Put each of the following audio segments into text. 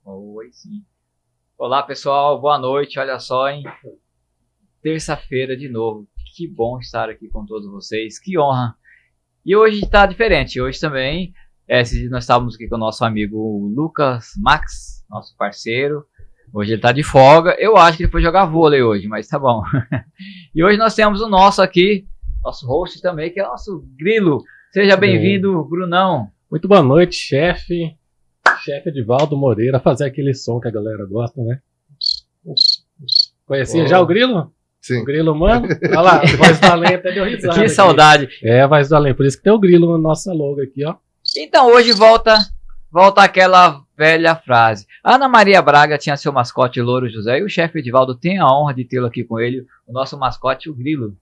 Oi, sim. Olá, pessoal, boa noite. Olha só, hein? Terça-feira de novo. Que bom estar aqui com todos vocês. Que honra. E hoje está diferente. Hoje também, nós estávamos aqui com o nosso amigo Lucas Max, nosso parceiro. Hoje ele está de folga. Eu acho que ele foi jogar vôlei hoje, mas tá bom. E hoje nós temos o nosso aqui, nosso host também, que é o nosso Grilo. Seja bem-vindo, Brunão. Muito boa noite, chefe. Chefe Edivaldo Moreira, fazer aquele som que a galera gosta, né? Conhecia já o Grilo? Sim. O Grilo, mano? Olha lá, a voz do além até deu risada. Que aqui. saudade. É, a voz do além, por isso que tem o Grilo na nossa logo aqui, ó. Então hoje volta aquela velha frase. Ana Maria Braga tinha seu mascote Louro José e o chefe Edivaldo tem a honra de tê-lo aqui com ele, o nosso mascote, o Grilo.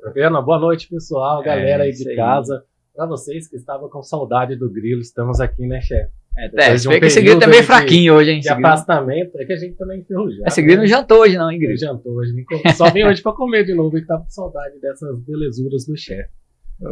Tá vendo? Boa noite, pessoal, galera aí de aí. casa. Pra vocês que estavam com saudade do Grilo, estamos aqui, né, chefe? Você vê que esse Grilo tá meio fraquinho hoje, hein? De afastamento, é que a gente também enferrujado. Esse Grilo não jantou hoje não, hein, Grilo? Não jantou hoje, só vim hoje pra comer de novo e tava com saudade dessas belezuras do chefe.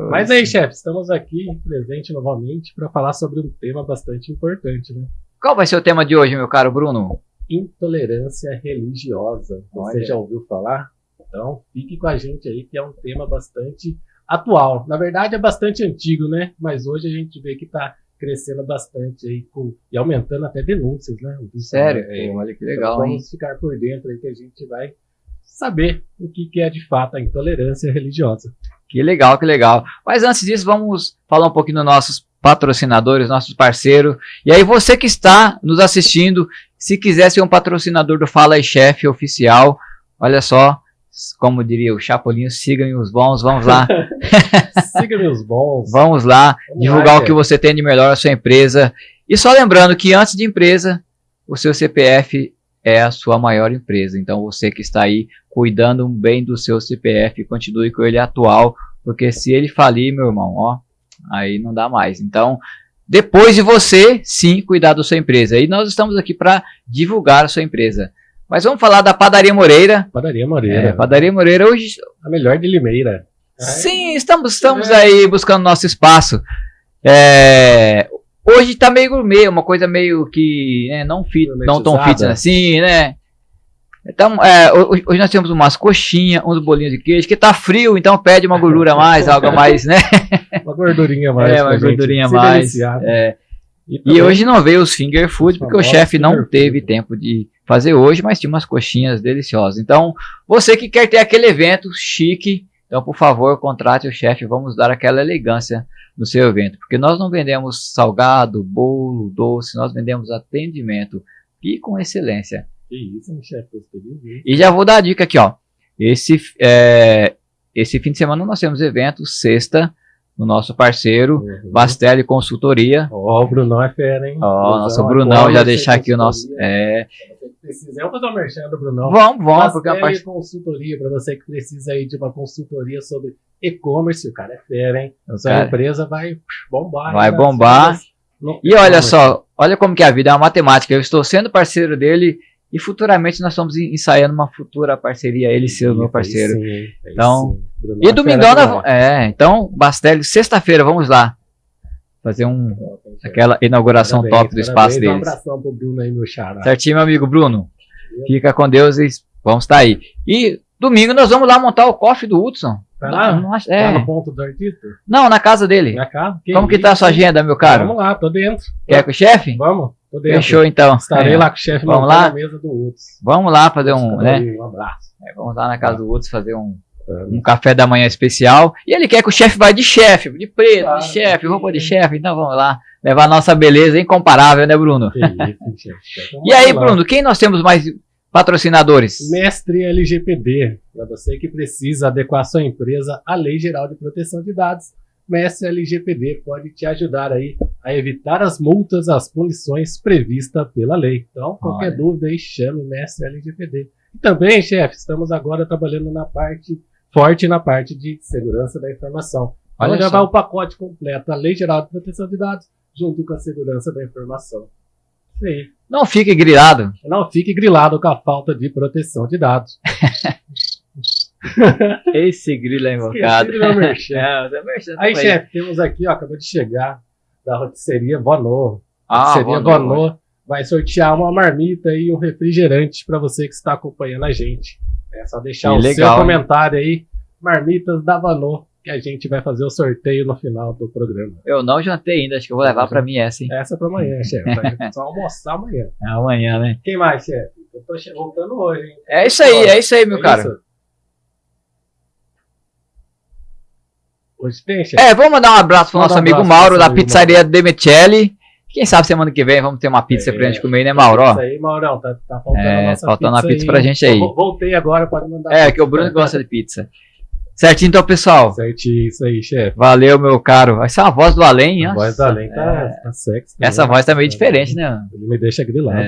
Mas aí, chefe, estamos aqui presente novamente para falar sobre um tema bastante importante, né? Qual vai ser o tema de hoje, meu caro Bruno? Intolerância religiosa. Você Olha. já ouviu falar? Então, fique com a gente aí, que é um tema bastante atual. Na verdade, é bastante antigo, né? Mas hoje a gente vê que está crescendo bastante aí e aumentando até denúncias, né? Sério? Olha que legal, então, hein? vamos ficar por dentro aí que a gente vai saber o que é de fato a intolerância religiosa. Que legal, que legal. Mas antes disso, vamos falar um pouquinho dos nossos patrocinadores, nossos parceiros. E aí, você que está nos assistindo, se quiser ser um patrocinador do Fala aí Chefe oficial, olha só, como diria o Chapolin, sigam os bons, vamos lá. Siga meus bons. Vamos lá, Vamos divulgar lá, o que você tem de melhor a sua empresa. E só lembrando que antes de empresa, o seu CPF é a sua maior empresa. Então você que está aí cuidando bem do seu CPF, continue com ele atual, porque se ele falir, meu irmão, ó, aí não dá mais. Então, depois de você, sim, cuidar da sua empresa. E nós estamos aqui para divulgar a sua empresa. Mas vamos falar da Padaria Moreira. Padaria Moreira. Padaria Moreira hoje... A melhor de Limeira. Sim, estamos aí buscando nosso espaço. Hoje tá meio gourmet, uma coisa meio que não tão fitness assim, né? Então, hoje nós temos umas coxinhas, uns bolinhos de queijo, que tá frio, então pede uma gordura a mais, algo a mais, né? Uma gordurinha a mais. Uma gordurinha a mais. E hoje não veio os finger food, porque o chefe não teve tempo de fazer hoje, mas tinha umas coxinhas deliciosas. Então, você que quer ter aquele evento chique, então, por favor, contrate o chefe, vamos dar aquela elegância no seu evento, porque nós não vendemos salgado, bolo, doce, nós vendemos atendimento e com excelência. Que isso, hein, chefe? E já vou dar a dica aqui, ó. Esse fim de semana nós temos evento, sexta, no nosso parceiro, Bastelli Consultoria. Ó, o Brunão é fera, hein? Nosso Brunão, já deixar aqui o nosso... Vamos fazer uma merchan do Brunão. Vamos, porque a parte consultoria, para você que precisa aí de uma consultoria sobre e-commerce, o cara é fera, hein? A sua empresa vai bombar. Vai bombar. E olha só, olha como que a vida é uma matemática. Eu estou sendo parceiro dele e futuramente nós estamos ensaiando uma futura parceria, ele ser o meu parceiro. Então, e domingão, então, Bastelli, sexta-feira, vamos lá. Fazer aquela inauguração top do espaço deles. Um abração pro Bruno aí, meu xará. Certinho, meu amigo Bruno. Fica com Deus e vamos estar aí. E domingo nós vamos lá montar o cofre do Hudson. Vai lá? Tá no ponto do artista? Não, na casa dele. Na casa? Como que tá a sua agenda, meu caro? Vamos lá, tô dentro. Quer com o chefe? Vamos, tô dentro. Fechou então. Estarei lá com o chefe na mesa do Hudson. Vamos lá fazer um abraço. Vamos lá na casa do Hudson fazer um café da manhã especial. E ele quer que o chefe vá de chefe, de preto, de chefe, roupa de chefe. Então vamos lá. Levar a nossa beleza incomparável, né, Bruno? Que isso, chefe. E aí, Bruno, quem nós temos mais patrocinadores? Mestre LGPD. Para você que precisa adequar sua empresa à Lei Geral de Proteção de Dados, Mestre LGPD pode te ajudar aí a evitar as multas, as punições previstas pela lei. Então, qualquer dúvida aí, chame o Mestre LGPD. E também, chefe, estamos agora trabalhando forte na parte de segurança da informação. Olha, já vai o pacote completo, a Lei Geral de Proteção de Dados, junto com a segurança da informação. Sim. Não fique grilado. Não fique grilado com a falta de proteção de dados. Esse grilo é invocado. Aí, chefe, temos aqui, ó, acabou de chegar da rotisseria Vó Novo. Seria Vanô. Vai sortear uma marmita e um refrigerante para você que está acompanhando a gente. É só deixar o seu comentário aí, marmitas da Vanô, que a gente vai fazer o sorteio no final do programa. Eu não jantei ainda, acho que eu vou levar para mim essa, hein? Essa para amanhã, chefe. Vai só almoçar amanhã. Amanhã, né? Quem mais, chefe? Eu tô voltando hoje, hein? É isso aí, meu cara. Isso? Hoje tem, chefe? Vamos mandar um abraço pro nosso amigo Mauro, da pizzaria Demecelli. Quem sabe semana que vem vamos ter uma pizza pra gente comer, né, Mauro? Isso aí, Maurão, tá faltando a nossa faltando uma pizza pra gente aí. Voltei agora, pode mandar. Que o Bruno gosta de pizza. Certinho então, pessoal? Certinho, isso aí, chefe. Valeu, meu caro. Essa é a voz do além, hein? A voz do além tá sexy. Essa voz tá meio diferente, né? Ele me deixa grilado.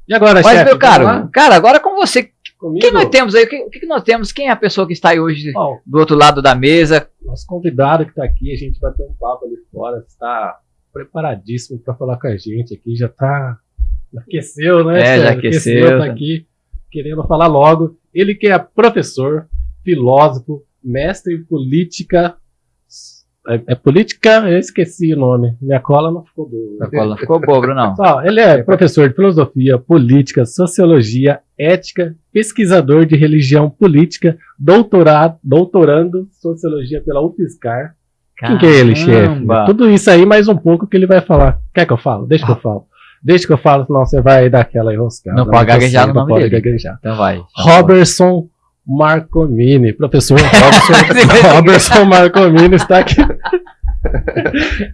E agora, chefe? Mas, meu caro, agora com você. Comigo? Quem nós temos aí? O que nós temos? Quem é a pessoa que está aí hoje do outro lado da mesa? Nosso convidado que está aqui, a gente vai ter um papo ali fora, está preparadíssimo para falar com a gente aqui, já aqueceu, né? Já aqueceu. Tá aqui, querendo falar logo. Ele que é professor, filósofo, mestre em política. É política? Eu esqueci o nome. Minha cola não ficou boa. A cola não ficou boa, Bruno. Ele é professor de filosofia, política, sociologia, ética, pesquisador de religião política, doutorando sociologia pela UFSCar. Quem que é ele, chefe? Tudo isso aí, mais um pouco que ele vai falar. Quer que eu falo? Deixa que eu falo. Deixa que eu falo, senão você vai dar aquela enroscada. Não pode gaguejar no nome dele. Então vai. Robertson Marcomini, professor Robertson Marcomini está aqui.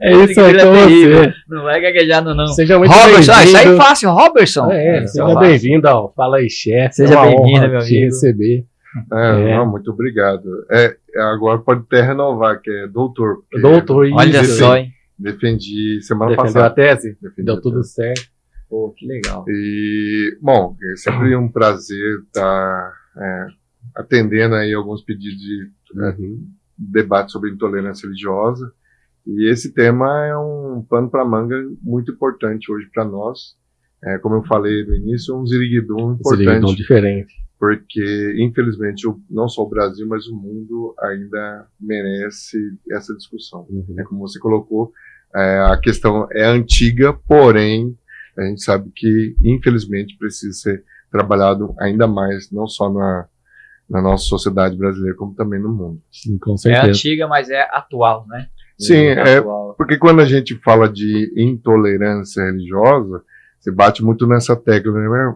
É isso aí com você. Não vai gaguejar não. Seja muito bem-vindo. Isso aí é fácil, Robertson. Seja bem-vindo ao Fala aí, chefe. Seja bem-vindo, meu amigo. Te receber. Não, muito obrigado. Agora pode até renovar, que é doutor. Doutor, olha só, hein? Defendi semana passada. Defendeu a tese? Deu tudo tese. certo. Pô, que legal. E, bom, é sempre um prazer estar atendendo aí alguns pedidos de debate sobre intolerância religiosa. E esse tema é um pano para manga muito importante hoje para nós. Como eu falei no início, um ziriguidum importante. Ziriguidum diferente. Porque, infelizmente, não só o Brasil, mas o mundo ainda merece essa discussão. Como você colocou, a questão é antiga, porém, a gente sabe que, infelizmente, precisa ser trabalhado ainda mais, não só na nossa sociedade brasileira, como também no mundo. Sim, com certeza. É antiga, mas é atual, né? Sim, porque quando a gente fala de intolerância religiosa, você bate muito nessa tecla, né?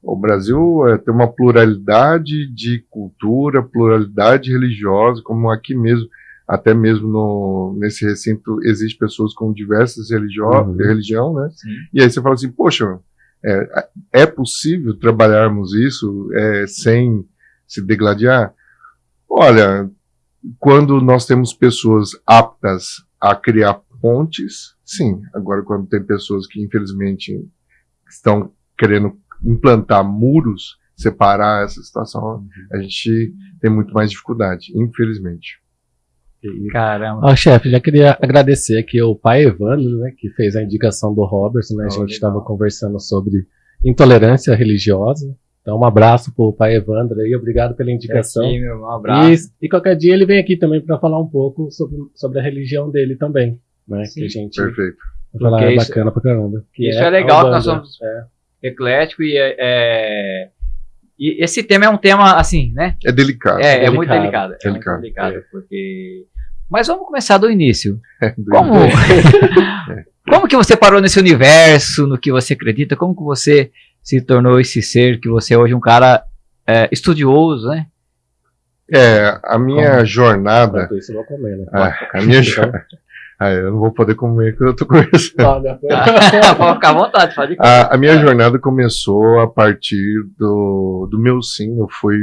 O Brasil tem uma pluralidade de cultura, pluralidade religiosa, como aqui mesmo, até mesmo nesse recinto, existem pessoas com diversas religião, né? Sim. E aí você fala assim, poxa, é possível trabalharmos isso sem se degladiar? Olha, quando nós temos pessoas aptas a criar pontes, sim. Agora, quando tem pessoas que, infelizmente, estão querendo implantar muros, separar essa situação, a gente tem muito mais dificuldade, infelizmente. Caramba. Chefe, já queria agradecer aqui o pai Evandro, né, que fez a indicação do Robertson, né? A gente estava conversando sobre intolerância religiosa. Então, um abraço pro pai Evandro aí, obrigado pela indicação. Aqui, um abraço. E qualquer dia ele vem aqui também para falar um pouco sobre a religião dele também, né? Sim, que a gente perfeito. Vai falar bacana pra caramba. Isso é legal, que nós somos eclético e esse tema é um tema assim, né? É delicado. É muito delicado. É muito delicado, porque... Mas vamos começar do início. Como que você parou nesse universo, no que você acredita? Como que você se tornou esse ser que você hoje é um cara estudioso, né? A minha jornada... Isso eu vou comer, né? A minha jornada... eu não vou poder comer porque eu tô conversando. Pode ficar à vontade, pode comer. A minha jornada começou a partir do meu sim. Eu fui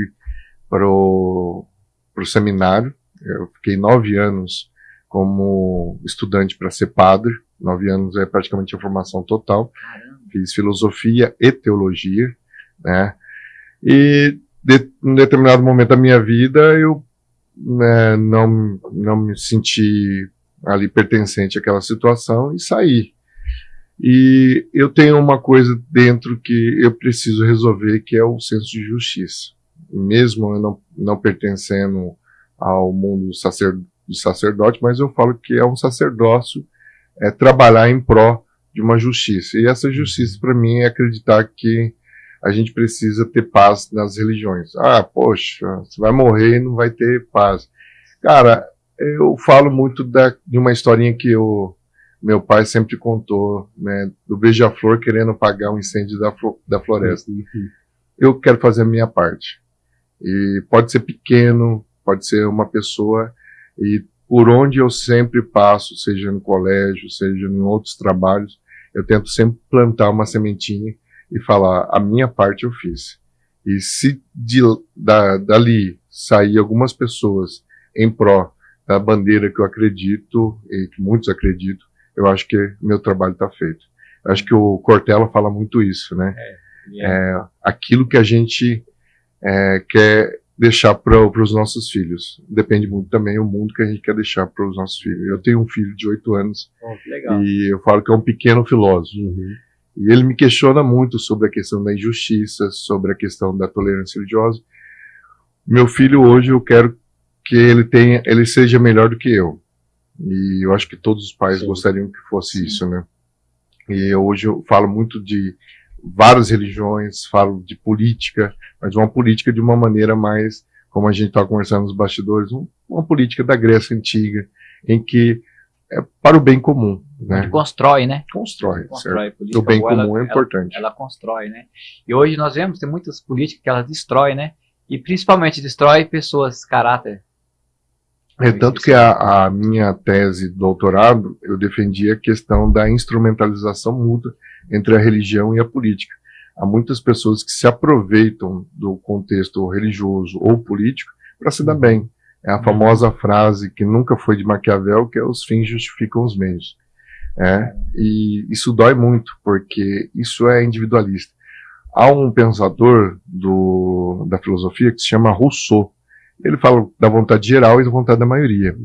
pro seminário. Eu fiquei 9 anos como estudante para ser padre. 9 anos é praticamente a formação total. Fiz filosofia e teologia, né? E em determinado momento da minha vida eu não me senti ali pertencente àquela situação e saí. E eu tenho uma coisa dentro que eu preciso resolver, que é o senso de justiça. Mesmo eu não pertencendo ao mundo de sacerdote, mas eu falo que é um sacerdócio trabalhar em pró de uma justiça. E essa justiça, para mim, é acreditar que a gente precisa ter paz nas religiões. Ah, poxa, você vai morrer e não vai ter paz. Cara, eu falo muito de uma historinha que meu pai sempre contou, né, do beija-flor querendo apagar um incêndio da floresta. Eu quero fazer a minha parte. E pode ser pequeno, pode ser uma pessoa, e por onde eu sempre passo, seja no colégio, seja em outros trabalhos, eu tento sempre plantar uma sementinha e falar, a minha parte eu fiz. E se dali sair algumas pessoas em pró da bandeira que eu acredito, e que muitos acreditam, eu acho que meu trabalho está feito. Eu acho que o Cortella fala muito isso, né? Aquilo que a gente quer deixar para os nossos filhos. Depende muito também do mundo que a gente quer deixar para os nossos filhos. Eu tenho um filho de 8 anos, e eu falo que é um pequeno filósofo. E ele me questiona muito sobre a questão da injustiça, sobre a questão da tolerância religiosa. Meu filho hoje, eu quero que ele seja melhor do que eu. E eu acho que todos os pais gostariam que fosse isso, né? E hoje eu falo muito de várias religiões, falo de política, mas uma política de uma maneira mais, como a gente estava conversando nos bastidores, uma política da Grécia Antiga, em que é para o bem comum, né? Constrói, né? Constrói, certo? Política, o bem comum é importante. Ela constrói, né? E hoje nós vemos, tem muitas políticas que ela destrói, né? E principalmente destrói pessoas, caráter. Tanto que a minha tese de doutorado, eu defendi a questão da instrumentalização mútua entre a religião e a política. Há muitas pessoas que se aproveitam do contexto religioso ou político para se dar bem. É a famosa frase que nunca foi de Maquiavel, que é os fins justificam os meios. E isso dói muito, porque isso é individualista. Há um pensador da filosofia que se chama Rousseau. Ele fala da vontade geral e da vontade da maioria.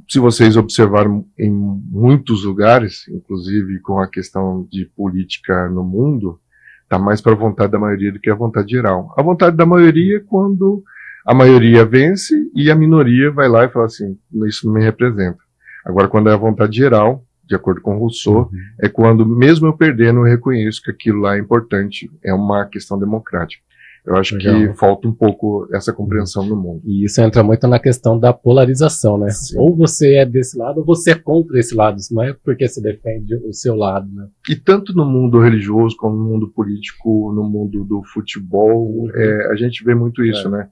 Se vocês observarem em muitos lugares, inclusive com a questão de política no mundo, está mais para a vontade da maioria do que a vontade geral. A vontade da maioria é quando a maioria vence e a minoria vai lá e fala assim, isso não me representa. Agora, quando é a vontade geral, de acordo com Rousseau, é quando, mesmo eu perdendo, eu reconheço que aquilo lá é importante, é uma questão democrática. Eu acho que falta um pouco essa compreensão no mundo. E isso entra muito na questão da polarização, né? Sim. Ou você é desse lado, ou você é contra esse lado. Isso não é porque você defende o seu lado, né? E tanto no mundo religioso, como no mundo político, no mundo do futebol, a gente vê muito isso, né?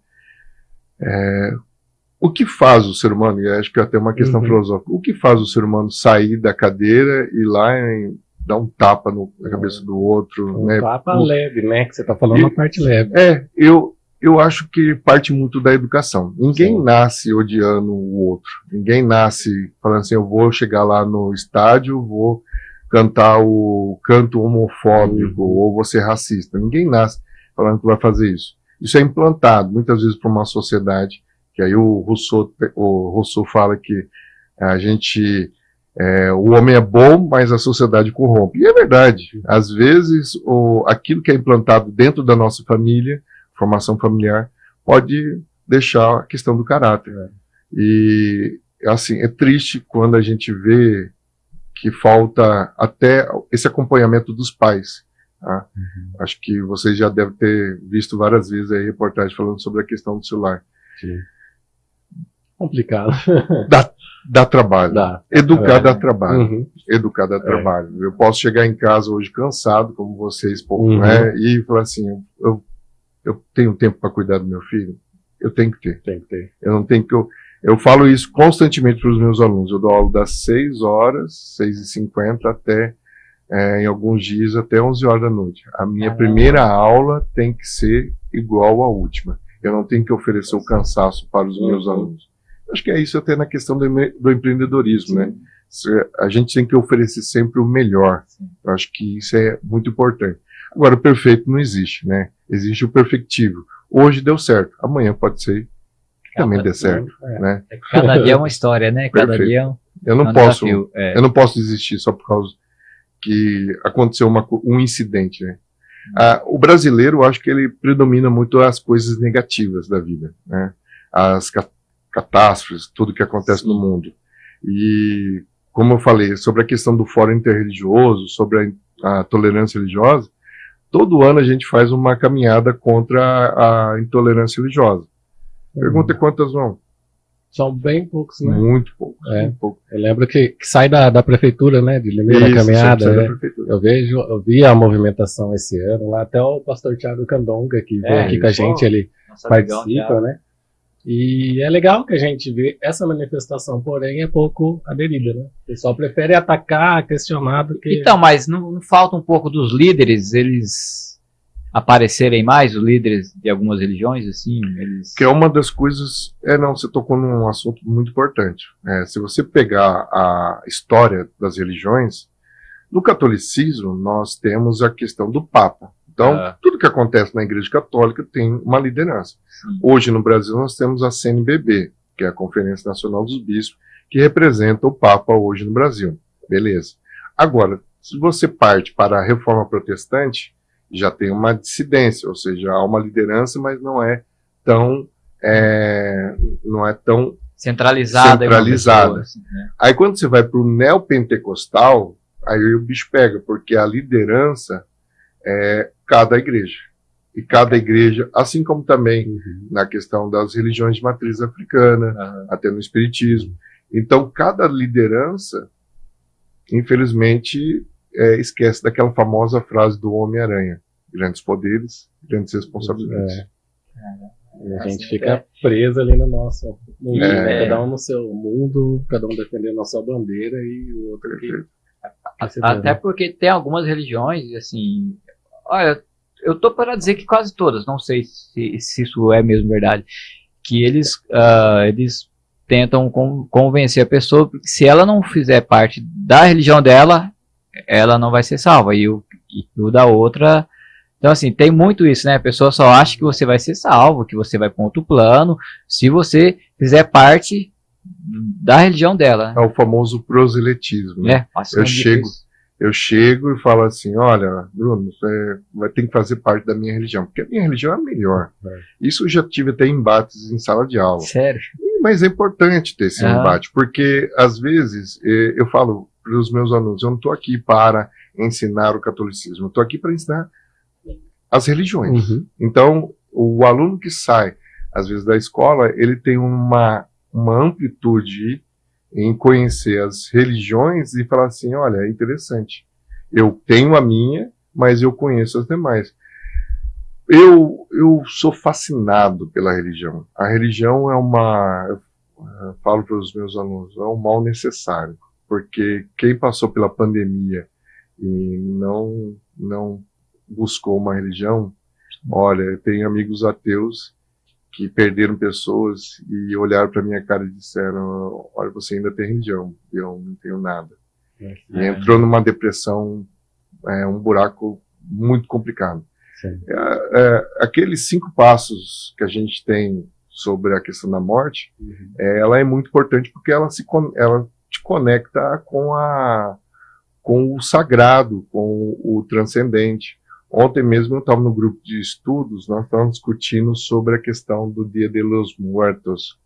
O que faz o ser humano, e acho que é até uma questão filosófica, o que faz o ser humano sair da cadeira e ir lá dar um tapa na cabeça do outro, né? Tapa leve, né? Que você está falando uma parte leve. Eu acho que parte muito da educação. Ninguém nasce odiando o outro. Ninguém nasce falando assim, eu vou chegar lá no estádio, vou cantar o canto homofóbico, ou vou ser racista. Ninguém nasce falando que vai fazer isso. Isso é implantado, muitas vezes, por uma sociedade, que aí o Rousseau fala que a gente... o homem é bom, mas a sociedade corrompe. E é verdade. Às vezes, aquilo que é implantado dentro da nossa família, formação familiar, pode deixar a questão do caráter. E, assim, é triste quando a gente vê que falta até esse acompanhamento dos pais. Tá? Acho que vocês já devem ter visto várias vezes aí reportagens falando sobre a questão do celular. Sim. Complicado. Dá trabalho. Educar dá trabalho. Educar dá trabalho. Eu posso chegar em casa hoje cansado, como vocês, né, e falar assim, eu tenho tempo para cuidar do meu filho? Eu tenho que ter. Tem que ter. Eu não tenho que... Eu falo isso constantemente para os meus alunos. Eu dou aula das 6 horas, 6h50, até, em alguns dias, até 11 horas da noite. A minha primeira aula tem que ser igual à última. Eu não tenho que oferecer o cansaço para os meus alunos. Acho que é isso até na questão do empreendedorismo, né? A gente tem que oferecer sempre o melhor. Eu acho que isso é muito importante. Agora, o perfeito não existe, né? Existe o perfectível. Hoje deu certo, amanhã pode ser que também dê certo, né? Cada dia é uma história, né? Cada dia é um desafio. Eu não posso desistir só por causa que aconteceu um incidente, né? O brasileiro, eu acho que ele predomina muito as coisas negativas da vida, né? As catástrofes, tudo que acontece no mundo. E como eu falei, sobre a questão do fórum interreligioso, sobre a tolerância religiosa, todo ano a gente faz uma caminhada contra a intolerância religiosa. Pergunta quantas vão? São bem poucos, né? Muito poucos. É. Muito poucos. Eu lembro que sai da prefeitura, né? De Limeira, a Isso, caminhada. sempre sai da Né? prefeitura. Eu vi a movimentação esse ano, lá até o pastor Thiago Candonga, que veio aqui com a gente, ele Nosso amigão, participa, Thiago. né? E é legal que a gente vê essa manifestação, porém é pouco aderida, né? O pessoal prefere atacar, questionar do que... Então, mas não falta um pouco dos líderes, eles aparecerem mais, os líderes de algumas religiões, assim, eles... Que é uma das coisas... não, você tocou num assunto muito importante. Se você pegar a história das religiões, no catolicismo nós temos a questão do Papa. Então, tudo que acontece na Igreja Católica tem uma liderança. Sim. Hoje, no Brasil, nós temos a CNBB, que é a Conferência Nacional dos Bispos, que representa o Papa hoje no Brasil. Beleza. Agora, se você parte para a Reforma Protestante, já tem uma dissidência, ou seja, há uma liderança, mas não é tão centralizada. em uma pessoa, assim, né? Aí quando você vai para o neopentecostal, aí o bicho pega, porque a liderança é cada igreja. E cada igreja, assim como também na questão das religiões de matriz africana, até no espiritismo. Então, cada liderança, infelizmente, esquece daquela famosa frase do Homem-Aranha: grandes poderes, grandes responsabilidades. E a gente fica preso ali no nosso mundo, cada um no seu mundo, cada um defendendo a sua bandeira e o outro aqui. Até porque tem algumas religiões, assim, olha, eu tô para dizer que quase todas, não sei se isso é mesmo verdade, que eles tentam convencer a pessoa que se ela não fizer parte da religião dela, ela não vai ser salva, e o da outra. Então, assim, tem muito isso, né? A pessoa só acha que você vai ser salvo, que você vai para outro plano, se você fizer parte da religião dela. É o famoso proselitismo, né? Eu chego e falo assim: olha, Bruno, você vai ter que fazer parte da minha religião, porque a minha religião é a melhor. Isso eu já tive até embates em sala de aula. Sério? Mas é importante ter esse embate, porque às vezes eu falo para os meus alunos: eu não estou aqui para ensinar o catolicismo, eu estou aqui para ensinar as religiões. Então, o aluno que sai, às vezes, da escola, ele tem uma amplitude em conhecer as religiões e falar assim: olha, é interessante, eu tenho a minha, mas eu conheço as demais. Eu sou fascinado pela religião. A religião eu falo para os meus alunos, é um mal necessário, porque quem passou pela pandemia e não buscou uma religião, olha, tem amigos ateus que perderam pessoas e olharam para minha cara e disseram: olha, você ainda tem religião, eu não tenho nada. E entrou numa depressão, um buraco muito complicado. Aqueles 5 passos que a gente tem sobre a questão da morte, ela é muito importante porque ela te conecta com o sagrado, com o transcendente. Ontem mesmo eu estava no grupo de estudos, nós estávamos discutindo sobre a questão do Dia de los Muertos.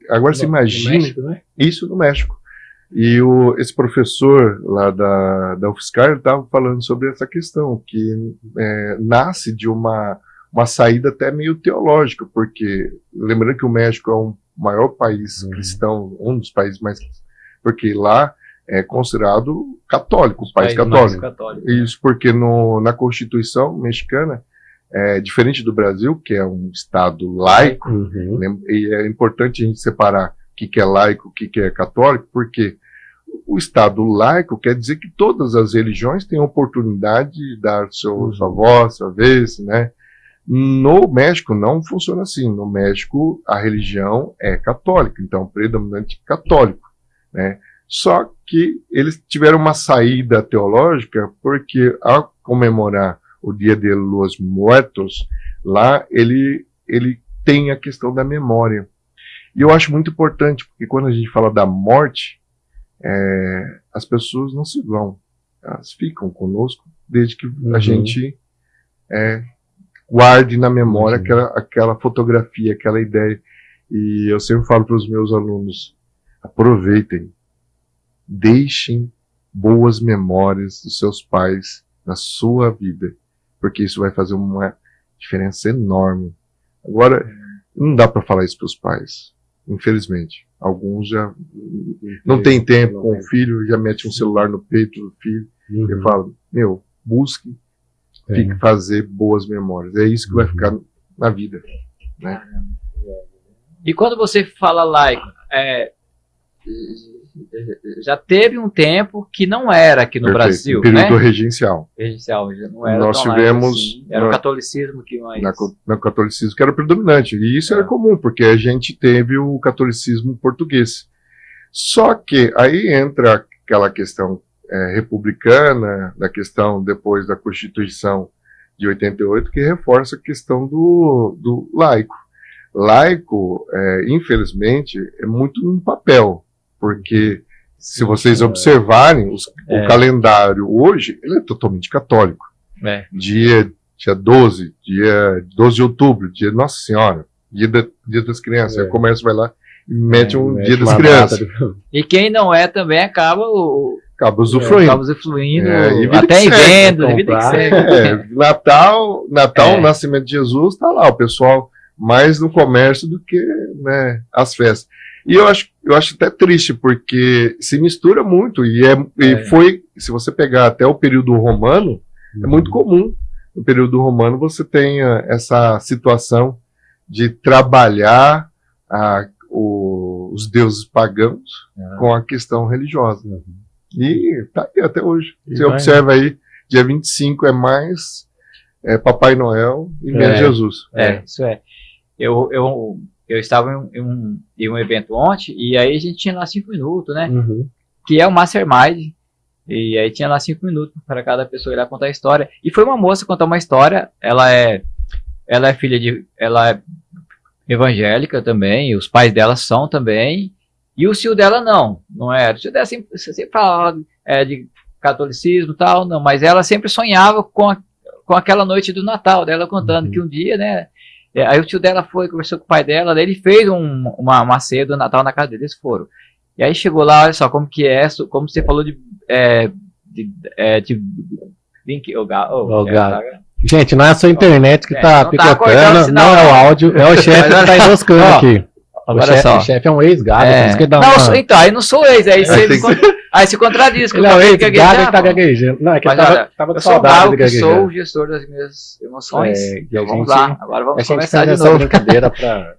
Agora você imagina, México, né? Isso no México. E esse professor lá da UFSCar estava falando sobre essa questão, que nasce de uma saída até meio teológica, porque lembrando que o México é o maior país cristão, um dos países mais, porque lá é considerado católico, o país católico. Isso porque na Constituição mexicana, diferente do Brasil, que é um estado laico, e é importante a gente separar o que é laico, o que é católico, porque o estado laico quer dizer que todas as religiões têm a oportunidade de dar sua voz, sua vez, né? No México não funciona assim. No México a religião é católica, então predominante católico, né? Só que eles tiveram uma saída teológica porque, ao comemorar o Dia de los Muertos, lá ele tem a questão da memória. E eu acho muito importante, porque quando a gente fala da morte, as pessoas não se vão, elas ficam conosco desde que a gente guarde na memória aquela fotografia, aquela ideia. E eu sempre falo para os meus alunos: aproveitem. deixem boas memórias dos seus pais na sua vida, porque isso vai fazer uma diferença enorme. Agora, não dá para falar isso para os pais, infelizmente. Alguns já não tem tempo com o filho, já mete um celular no peito do filho. Eu falo, busque fazer boas memórias. É isso que vai ficar na vida, né? E quando você fala laico, já teve um tempo que não era aqui no Brasil, período né? regencial. Regencial, já não era Nós tão tivemos assim. Era o catolicismo que mais... No catolicismo que era predominante, e isso era comum, porque a gente teve o catolicismo português. Só que aí entra aquela questão republicana, da questão depois da Constituição de 88, que reforça a questão do laico. Laico, infelizmente, é muito no papel, porque se vocês observarem o calendário hoje, ele é totalmente católico. Dia 12 de outubro, dia Nossa Senhora, dia das crianças. Aí o comércio vai lá e mete um dia das crianças. E quem não é também acaba usufruindo. Até em venda, vida que segue. Natal, o nascimento de Jesus, tá lá, o pessoal mais no comércio do que, né, as festas. E eu acho até triste, porque se mistura muito, e foi, se você pegar até o período romano, é muito comum, no período romano você tenha essa situação de trabalhar os deuses pagãos com a questão religiosa. E tá aí até hoje. Você observa aí, dia 25 é mais Papai Noel e menos Jesus. Isso é. Eu estava em um evento ontem, e aí a gente tinha lá 5 minutos, né? Que é o Mastermind. E aí tinha lá 5 minutos para cada pessoa ir lá contar a história. E foi uma moça contar uma história. Ela é ela é evangélica também, e os pais dela são também. E o tio dela não era. O tio dela sempre falava de catolicismo e tal, não, mas ela sempre sonhava com aquela noite do Natal, dela contando que um dia, né? Aí o tio dela conversou com o pai dela, daí ele fez uma ceia do Natal na casa dele, eles foram. E aí chegou lá, olha só, como que como você falou de Gente, não é a sua internet que tá picotando, não é o áudio, é o chefe que tá enroscando aqui. O chefe é um ex-gago, então, aí não sou ex, aí se contradiz. Ele é um ex-gago e tá gaguejando. Não, é que tava com saudade de gaguejar. Eu sou o gestor das minhas emoções. Então vamos lá, agora vamos começar de novo. Brincadeira pra...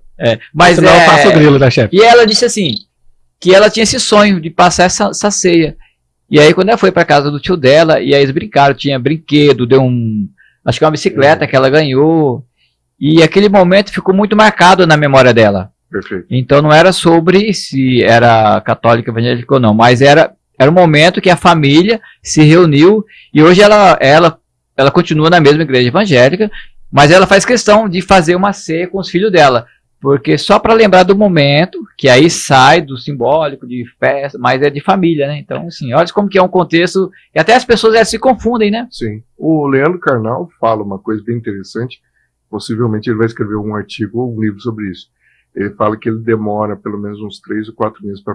Mas senão eu faço o grilo da chefe. E ela disse assim, que ela tinha esse sonho de passar essa ceia. E aí quando ela foi pra casa do tio dela, e aí eles brincaram, tinha brinquedo, acho que uma bicicleta que ela ganhou. E aquele momento ficou muito marcado na memória dela. Perfeito. Então não era sobre se era católica, evangélica ou não, mas era um momento que a família se reuniu, e hoje ela continua na mesma igreja evangélica, mas ela faz questão de fazer uma ceia com os filhos dela, porque só para lembrar do momento, que aí sai do simbólico de festa, mas é de família, né? Então, assim, olha como que é um contexto, e até as pessoas se confundem, né? Sim. O Leandro Carnal fala uma coisa bem interessante, possivelmente ele vai escrever um artigo ou um livro sobre isso. Ele fala que ele demora pelo menos uns 3 ou 4 meses para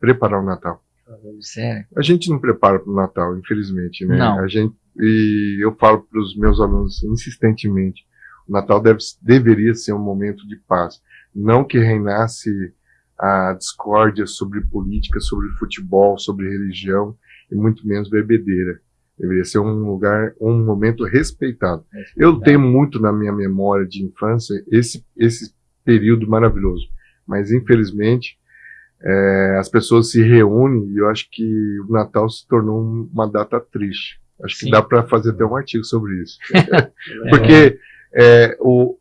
preparar o Natal. Sério? A gente não prepara para o Natal, infelizmente, né? Não. E eu falo para os meus alunos insistentemente, o Natal deveria ser um momento de paz. Não que reinasse a discórdia sobre política, sobre futebol, sobre religião, e muito menos bebedeira. Deveria ser um momento respeitado. Eu tenho muito na minha memória de infância esse período maravilhoso, mas infelizmente as pessoas se reúnem, e eu acho que o Natal se tornou uma data triste. Acho que dá para fazer até um artigo sobre isso. Porque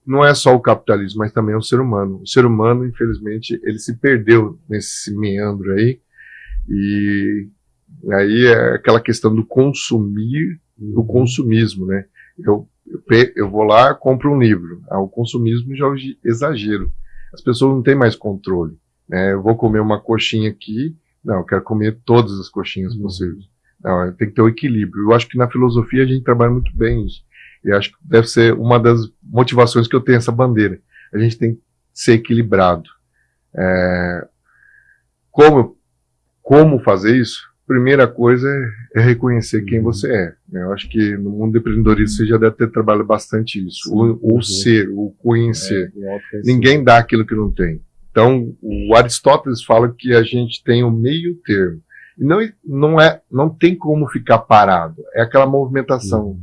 não é só o capitalismo, mas também o ser humano. O ser humano, infelizmente, ele se perdeu nesse meandro aí, e aí é aquela questão do consumir, do consumismo, né? Eu vou lá, compro um livro. O consumismo já é um exagero. As pessoas não têm mais controle, né? Eu vou comer uma coxinha aqui, não, eu quero comer todas as coxinhas possíveis. Não, tem que ter o equilíbrio. Eu acho que na filosofia a gente trabalha muito bem isso. E acho que deve ser uma das motivações que eu tenho essa bandeira. A gente tem que ser equilibrado. Como fazer isso? primeira coisa é reconhecer quem você é. Né? Eu acho que no mundo do empreendedorismo você já deve ter trabalhado bastante isso. O ser, o conhecer. Ninguém dá aquilo que não tem. Então, o Aristóteles fala que a gente tem o meio termo. E não tem como ficar parado. É aquela movimentação,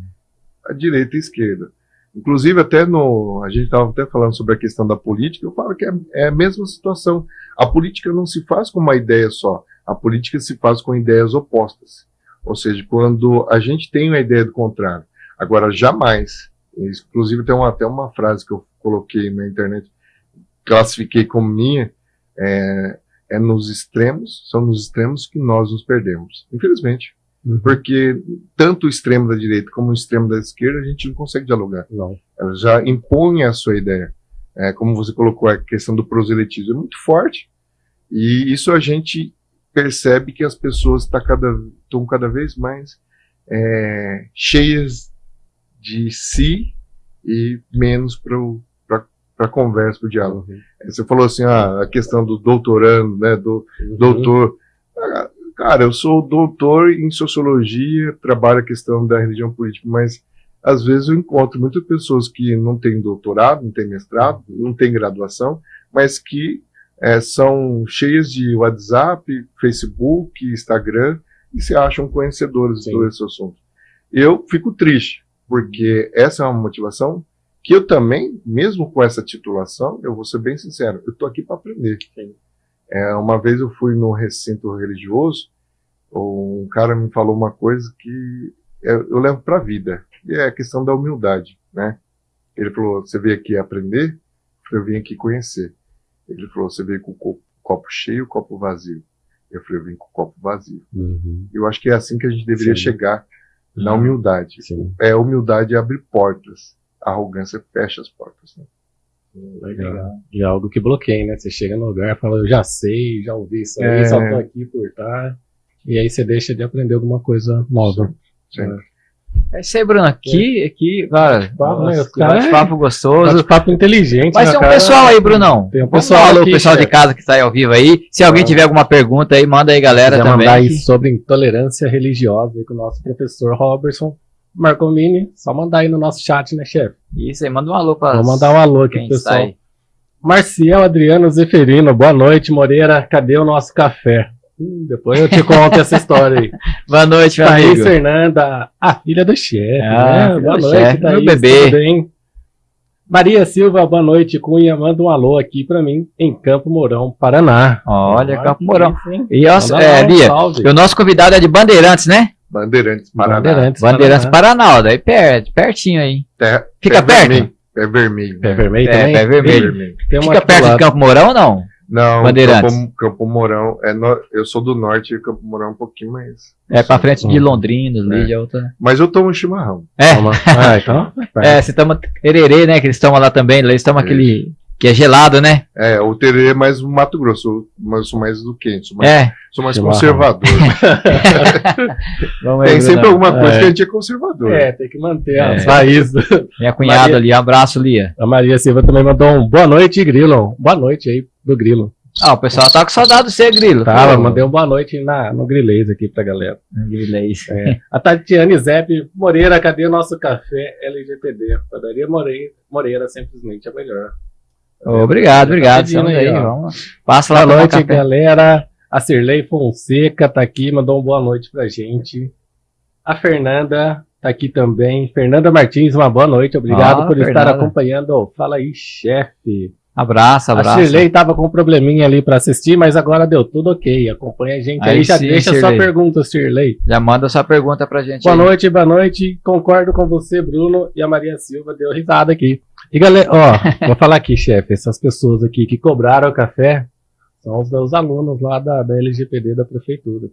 à direita e à esquerda. Inclusive, a gente estava até falando sobre a questão da política, eu falo que é a mesma situação. A política não se faz com uma ideia só. A política se faz com ideias opostas. Ou seja, quando a gente tem uma ideia do contrário. Agora, jamais, inclusive tem até uma frase que eu coloquei na internet, classifiquei como minha, são nos extremos que nós nos perdemos, infelizmente. Porque tanto o extremo da direita como o extremo da esquerda a gente não consegue dialogar. Não. Ela já impõe a sua ideia. Como você colocou, a questão do proselitismo é muito forte. E isso a gente percebe que as pessoas estão cada vez mais cheias de si e menos para conversa, para o diálogo. Você falou assim, a questão do doutorando, né, do doutor. Cara, eu sou doutor em sociologia, trabalho a questão da religião política, mas às vezes eu encontro muitas pessoas que não têm doutorado, não têm mestrado, não têm graduação, mas que são cheias de WhatsApp, Facebook, Instagram, e se acham conhecedores de todo esse assunto. Eu fico triste, porque essa é uma motivação que eu também, mesmo com essa titulação, eu vou ser bem sincero, eu estou aqui para aprender. Uma vez eu fui num recinto religioso, um cara me falou uma coisa que eu levo para a vida, e é a questão da humildade, né? Ele falou, você veio aqui aprender? Eu vim aqui conhecer. Ele falou, você veio com o copo cheio ou copo vazio? Eu falei, eu vim com o copo vazio. Eu acho que é assim que a gente deveria chegar, na humildade. A humildade abre portas, a arrogância fecha as portas, né? Legal. E algo que bloqueia, né? Você chega no lugar e fala, eu já sei, já ouvi isso aí, só tô aqui por estar. E aí você deixa de aprender alguma coisa nova. É isso aí, Bruno. Aqui, cara, bate-papo gostoso. Bate-papo inteligente. Mas tem um pessoal aí, Brunão. Tem um pessoal aqui, o pessoal de casa que está aí ao vivo aí. Se alguém tiver alguma pergunta aí, manda aí, galera, também. Mandar aí sobre intolerância religiosa aí com o nosso professor Robertson Marcomini. Só mandar aí no nosso chat, né, chefe? Isso aí, manda um alô para Vou mandar um alô aqui pro pessoal. Marcial Adriano Zeferino, boa noite, Moreira. Cadê o nosso café? Depois eu te conto essa história aí. Boa noite, meu Thaís amigo. Fernanda, a filha do chefe, né? Boa noite, chefe, Thaís, meu bebê. tudo bem? Maria Silva, boa noite, Cunha, manda um alô aqui pra mim, em Campo Mourão, Paraná. Olha, Campo Mourão. Sim. E Lia, o nosso convidado é de Bandeirantes, né? Bandeirantes, Paraná. Bandeirantes, Paraná, daí pertinho aí. Fica perto? Pé vermelho. Pé vermelho também? Pé vermelho. Tem uma Fica perto de Campo Mourão ou não? Não, Bandeirantes. Campo Mourão, eu sou do norte e Campo Mourão é um pouquinho mais... Pra frente de Londrina, ali de outra... Mas eu tomo chimarrão. Então? Você toma tererê, né, que eles tomam lá também, eles tomam aquele... Que é gelado, né? O tererê é mais no Mato Grosso, mas eu sou mais do quente, sou mais Chimarrão. conservador. Tem sempre alguma coisa que a gente é conservador. Tem que manter as raízes. Minha cunhada ali, abraço, Lia. A Maria Silva também mandou um boa noite, Grilo. Boa noite aí do Grilo. O pessoal tá com saudade de você, Grilo. Mandei um boa noite no Grilês aqui pra galera. Grilês. A Tatiane Zepp Moreira, cadê o nosso café LGPD? Padaria Moreira, simplesmente a melhor. Obrigado. Aí, vamos. Passa lá. Boa noite, galera. A Cirlei Fonseca tá aqui, mandou uma boa noite pra gente. A Fernanda tá aqui também. Fernanda Martins, uma boa noite. Obrigado por estar acompanhando. Fala aí, chefe. Abraço. A Shirley tava com um probleminha ali pra assistir, mas agora deu tudo ok. Acompanha a gente aí. Já deixa Shirley. Sua pergunta, Shirley. Já manda sua pergunta pra gente. Boa noite. Concordo com você, Bruno. E a Maria Silva deu risada aqui. E galera, vou falar aqui, chefe. Essas pessoas aqui que cobraram o café são os meus alunos lá da LGPD da prefeitura.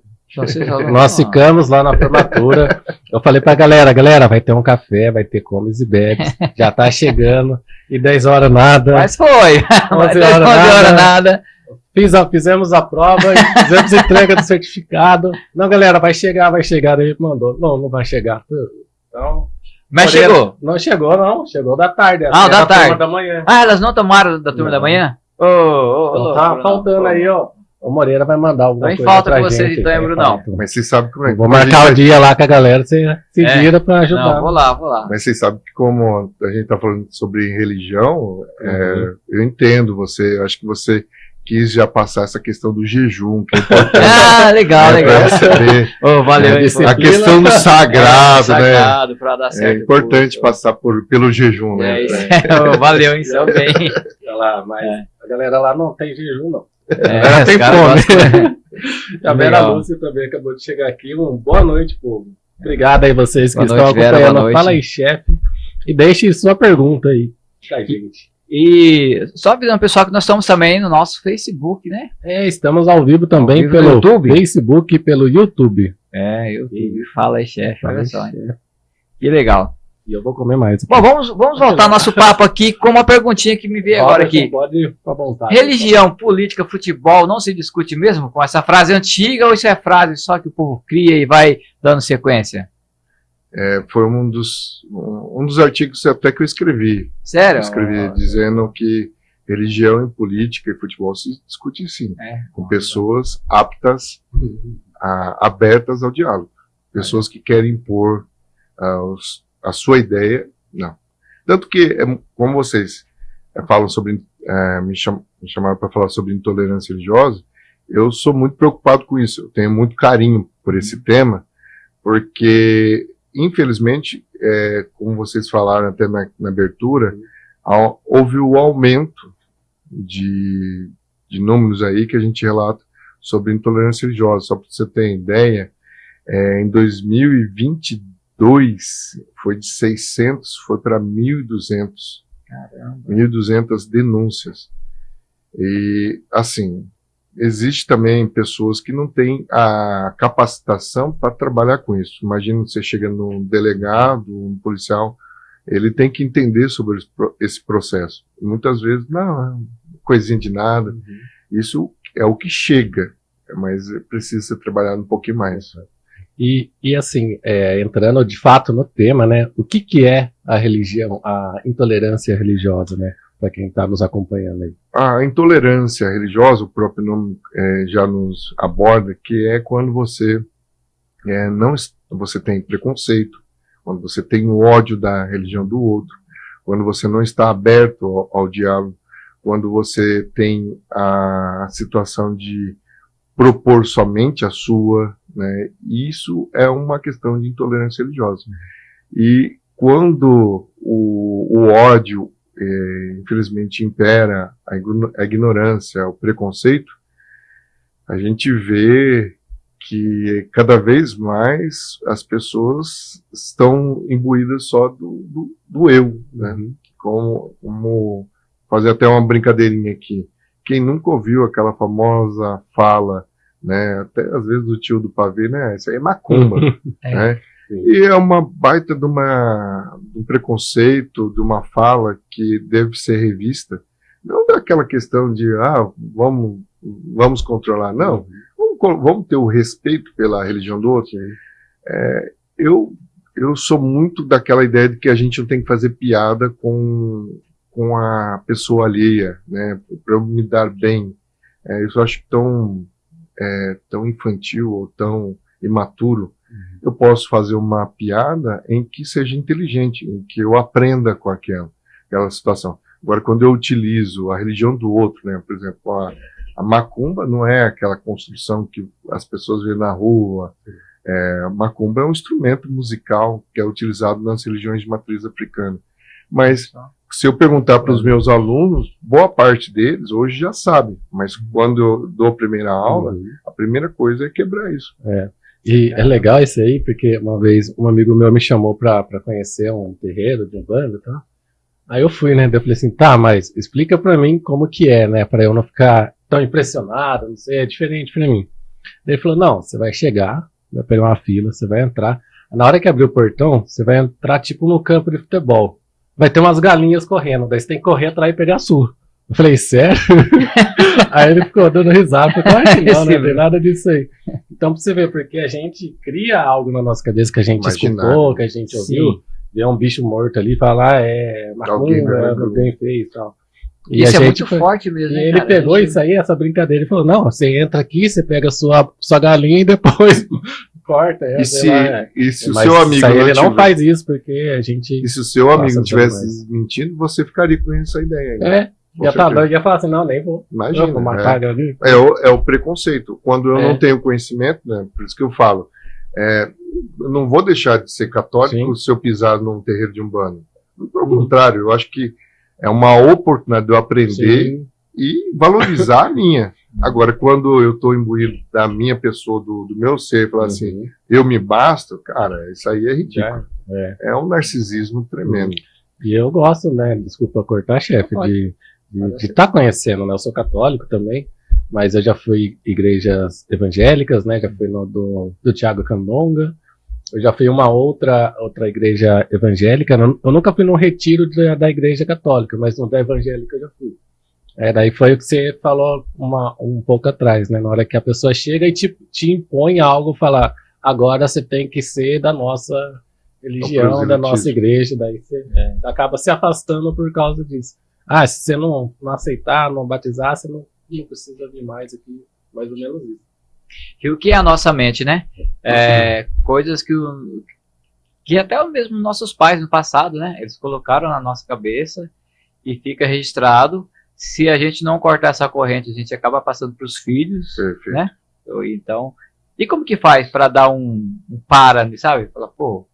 Nós ficamos lá na formatura. Eu falei pra galera, vai ter um café, vai ter comes e bebes. Já tá chegando. E 10 horas nada. Mas foi. 11 horas nada. Fizemos a prova, fizemos entrega do certificado. Não, galera, vai chegar. Ele mandou. Não vai chegar. Então. Mas Moreira, chegou? Não chegou, não. Chegou da tarde. Da tarde. Da manhã. Elas não tomaram da turma da manhã? Tá faltando aí, ó. o Moreira vai mandar alguma Não coisa falta pra com vocês, gente. então, hein, Brunão? Mas vocês sabem como é. Vou marcar o dia lá com a galera, você se vira pra ajudar. Não, vou lá. Mas vocês sabem que como a gente está falando sobre religião, eu entendo você, eu acho que você quis já passar essa questão do jejum, que é importante. Legal. Pra saber, Valeu, a questão do sagrado, né? Sagrado, pra dar certo. É importante passar pelo jejum, né? Isso. Valeu, hein, seu bem. Olha lá, mas a galera lá não tem jejum, não. Tem fome. A Vera Lúcia também acabou de chegar aqui. Boa noite, povo. Obrigado aí vocês que Boa estão noite, Vera, acompanhando. boa noite. Fala aí, chefe. E deixe sua pergunta aí pra gente. E só avisando o pessoal que nós estamos também no nosso Facebook, né? Estamos ao vivo também Ao vivo pelo no YouTube? Facebook e pelo YouTube. YouTube. Fala aí, chefe. Fala Olha aí, só. hein? chefe. Que legal. E eu vou comer mais. Bom, vamos voltar ao nosso papo aqui com uma perguntinha que me veio agora aqui. Pode ficar à vontade. Religião, política, futebol não se discute mesmo com essa frase antiga ou isso é frase só que o povo cria e vai dando sequência? Foi um dos artigos até que eu escrevi. Sério? Eu escrevi dizendo que religião e política e futebol se discute sim, com pessoas aptas, abertas ao diálogo. Pessoas que querem impor a sua ideia, não. Tanto que, como vocês falam sobre, me chamaram para falar sobre intolerância religiosa, eu sou muito preocupado com isso. Eu tenho muito carinho por esse tema, porque infelizmente, como vocês falaram até na abertura, houve o aumento de números aí que a gente relata sobre intolerância religiosa. Só para você ter ideia, em 2022 foi de 600, foi para 1.200. Caramba. 1.200 denúncias. E, assim, existe também pessoas que não têm a capacitação para trabalhar com isso. Imagina você chega num delegado, um policial, ele tem que entender sobre esse processo. E muitas vezes, não, coisinha de nada. Isso é o que chega, mas precisa ser trabalhado um pouquinho mais. E assim, entrando de fato no tema, né? O que é a religião, a intolerância religiosa, né? Para quem está nos acompanhando aí. A intolerância religiosa, o próprio nome já nos aborda, que é quando você você tem preconceito, quando você tem o ódio da religião do outro, quando você não está aberto ao diálogo, quando você tem a situação de propor somente a sua, né? Isso é uma questão de intolerância religiosa. E quando o ódio infelizmente impera a ignorância, o preconceito, a gente vê que cada vez mais as pessoas estão imbuídas só do eu, né? Como fazer até uma brincadeirinha aqui. Quem nunca ouviu aquela famosa fala, né, até às vezes do tio do pavê, né, isso aí é macumba, né? E é uma baita de um preconceito, de uma fala que deve ser revista. Não daquela questão de, vamos controlar, não. Vamos ter o respeito pela religião do outro. Eu sou muito daquela ideia de que a gente não tem que fazer piada com a pessoa alheia, né, para eu me dar bem. Isso eu acho tão infantil ou tão imaturo. Eu posso fazer uma piada em que seja inteligente, em que eu aprenda com aquela situação. Agora, quando eu utilizo a religião do outro, né, por exemplo, a macumba não é aquela construção que as pessoas vêem na rua. A macumba é um instrumento musical que é utilizado nas religiões de matriz africana. Mas, se eu perguntar para os meus alunos, boa parte deles hoje já sabe. Mas quando eu dou a primeira aula, a primeira coisa é quebrar isso. E é legal isso aí, porque uma vez um amigo meu me chamou pra conhecer um terreiro de Umbanda e tal. Aí eu fui, né? Eu falei assim, mas explica pra mim como que é, né? Pra eu não ficar tão impressionado, não sei, é diferente pra mim. Daí ele falou, não, você vai chegar, vai pegar uma fila, você vai entrar. Na hora que abrir o portão, você vai entrar tipo no campo de futebol. Vai ter umas galinhas correndo, daí você tem que correr atrás e pegar a sua. Eu falei, sério? Aí ele ficou dando risada, eu falei, claro que não, não tem nada disso aí. Então, pra você ver, porque a gente cria algo na nossa cabeça que a gente escutou, que a gente ouviu, vê um bicho morto ali e fala, macumba, alguém fez e tal. E isso a é gente muito forte mesmo, E né, ele cara? pegou isso aí, essa brincadeira, e falou, não, você entra aqui, você pega a sua galinha e depois corta. E se o Mas seu amigo isso aí ele não tiver- faz isso, porque a gente... E se o seu Nossa, amigo não estivesse mentindo, você ficaria com essa ideia ainda. Com ia certeza. ia falar assim, não, nem vou. Imagina. Eu vou matar a galinha. É o preconceito. Quando eu não tenho conhecimento, né, por isso que eu falo, eu não vou deixar de ser católico se eu pisar num terreiro de Umbanda. Pelo contrário, eu acho que é uma oportunidade de eu aprender e valorizar a minha. Agora, quando eu estou imbuído da minha pessoa, do meu ser, falar assim, eu me basto, cara, isso aí é ridículo. É um narcisismo tremendo. E eu gosto, né, desculpa cortar, chefe, de estar conhecendo, né, eu sou católico também, mas eu já fui em igrejas evangélicas, né, já fui no do Thiago Candonga, eu já fui em uma outra igreja evangélica, eu nunca fui num retiro da igreja católica, mas no da evangélica eu já fui. Daí foi o que você falou um pouco atrás, né, na hora que a pessoa chega e te impõe algo, falar, agora você tem que ser da nossa religião, da nossa igreja, daí você acaba se afastando por causa disso. Se você não aceitar, não batizar, você não precisa vir mais aqui, mais ou menos isso. E o que é a nossa mente, né? Coisas que até mesmo nossos pais no passado, né? Eles colocaram na nossa cabeça e fica registrado. Se a gente não cortar essa corrente, a gente acaba passando para os filhos, né? Então, e como que faz para dar um para, sabe? Falar, pô,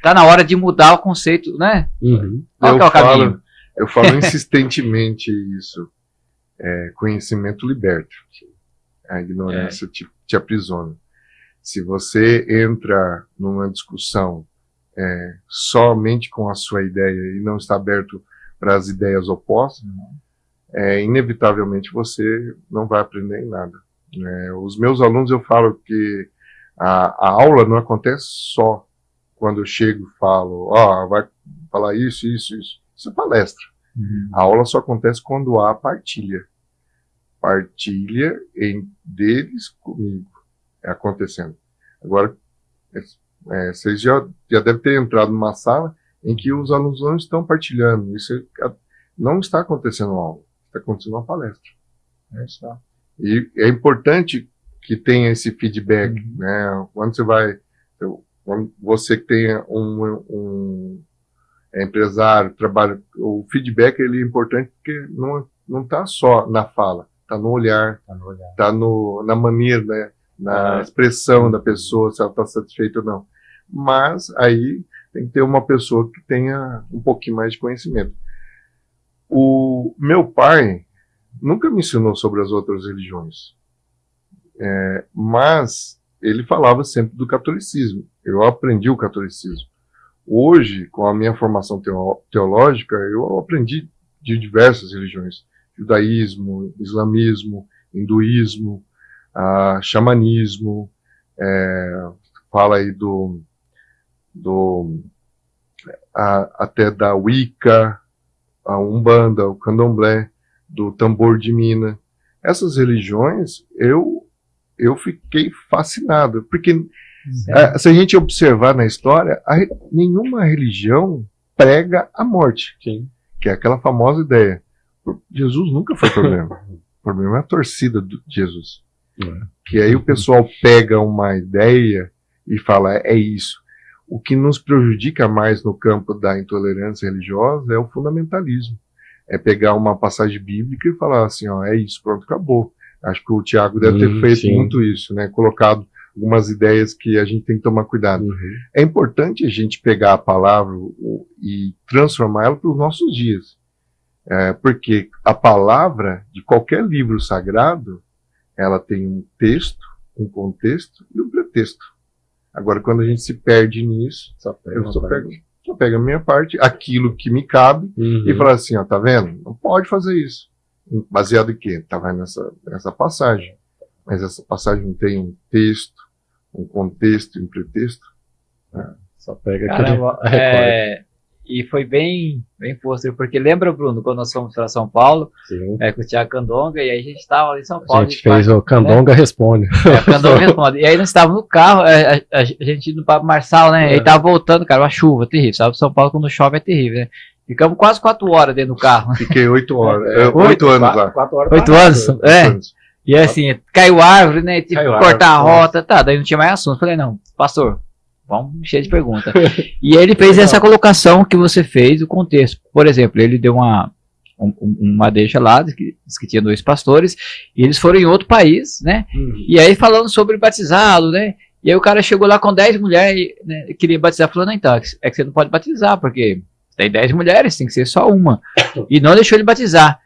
tá na hora de mudar o conceito, né? Qual que é o caminho? Eu falo insistentemente isso. Conhecimento liberta. A ignorância te aprisiona. Se você entra numa discussão somente com a sua ideia e não está aberto para as ideias opostas, inevitavelmente você não vai aprender em nada. Os meus alunos, eu falo que a aula não acontece só quando eu chego e falo, vai falar isso. Isso é palestra. A aula só acontece quando há partilha. Partilha deles comigo acontecendo. Agora, vocês já devem ter entrado numa sala em que os alunos não estão partilhando. Isso não está acontecendo uma aula, está acontecendo uma palestra. E é importante que tenha esse feedback, né? Quando você que tenha um empresário, trabalha, o feedback ele é importante porque não está só na fala, está no olhar, está na maneira, né? Na expressão da pessoa, se ela está satisfeita ou não. Mas aí tem que ter uma pessoa que tenha um pouquinho mais de conhecimento. O meu pai nunca me ensinou sobre as outras religiões, mas ele falava sempre do catolicismo. Eu aprendi o catolicismo. Hoje, com a minha formação teológica, eu aprendi de diversas religiões. Judaísmo, islamismo, hinduísmo, xamanismo, fala aí até da Wicca, a Umbanda, o Candomblé, do tambor de mina. Essas religiões, eu fiquei fascinado, porque se a gente observar na história, nenhuma religião prega a morte, que é aquela famosa ideia. Jesus nunca foi problema. O problema é a torcida de Jesus. Que aí o pessoal pega uma ideia e fala, é isso. O que nos prejudica mais no campo da intolerância religiosa é o fundamentalismo. É pegar uma passagem bíblica e falar assim, é isso, pronto, acabou. Acho que o Tiago deve ter feito muito isso, né? Colocado algumas ideias que a gente tem que tomar cuidado. É importante a gente pegar a palavra e transformar ela para os nossos dias. Porque a palavra de qualquer livro sagrado, ela tem um texto, um contexto e um pretexto. Agora, quando a gente se perde nisso, eu só pego a minha parte, aquilo que me cabe, e falo assim, tá vendo? Não pode fazer isso. Baseado em quê? Tava nessa passagem. Mas essa passagem não tem um texto, um contexto e um pretexto. Só pega aquele e foi bem força, porque lembra, Bruno, quando nós fomos para São Paulo, com o Thiago Candonga, e aí a gente estava ali em São Paulo. A gente fez o Candonga Responde. O Candonga Responde. E aí nós estávamos no carro, a gente indo para Marçal, né? E aí tava voltando, cara, uma chuva terrível, sabe? São Paulo quando chove é terrível, né? Ficamos quase 4 horas dentro do carro. Fiquei 8 horas. 8 anos lá. 4 horas. 8 anos? É. 8 anos. E assim, caiu árvore, né? Tive Caiu que cortar a árvore, rota. Tá, daí não tinha mais assunto. Falei, não, pastor, vamos encher de pergunta. E ele fez essa colocação que você fez, o contexto. Por exemplo, ele deu uma deixa lá, diz que tinha 2 pastores, e eles foram em outro país, né? E aí falando sobre batizado, né? E aí o cara chegou lá com 10 mulheres, né, queria batizar, falou, não, então, é que você não pode batizar, porque tem 10 mulheres, tem que ser só uma. E não deixou ele batizar.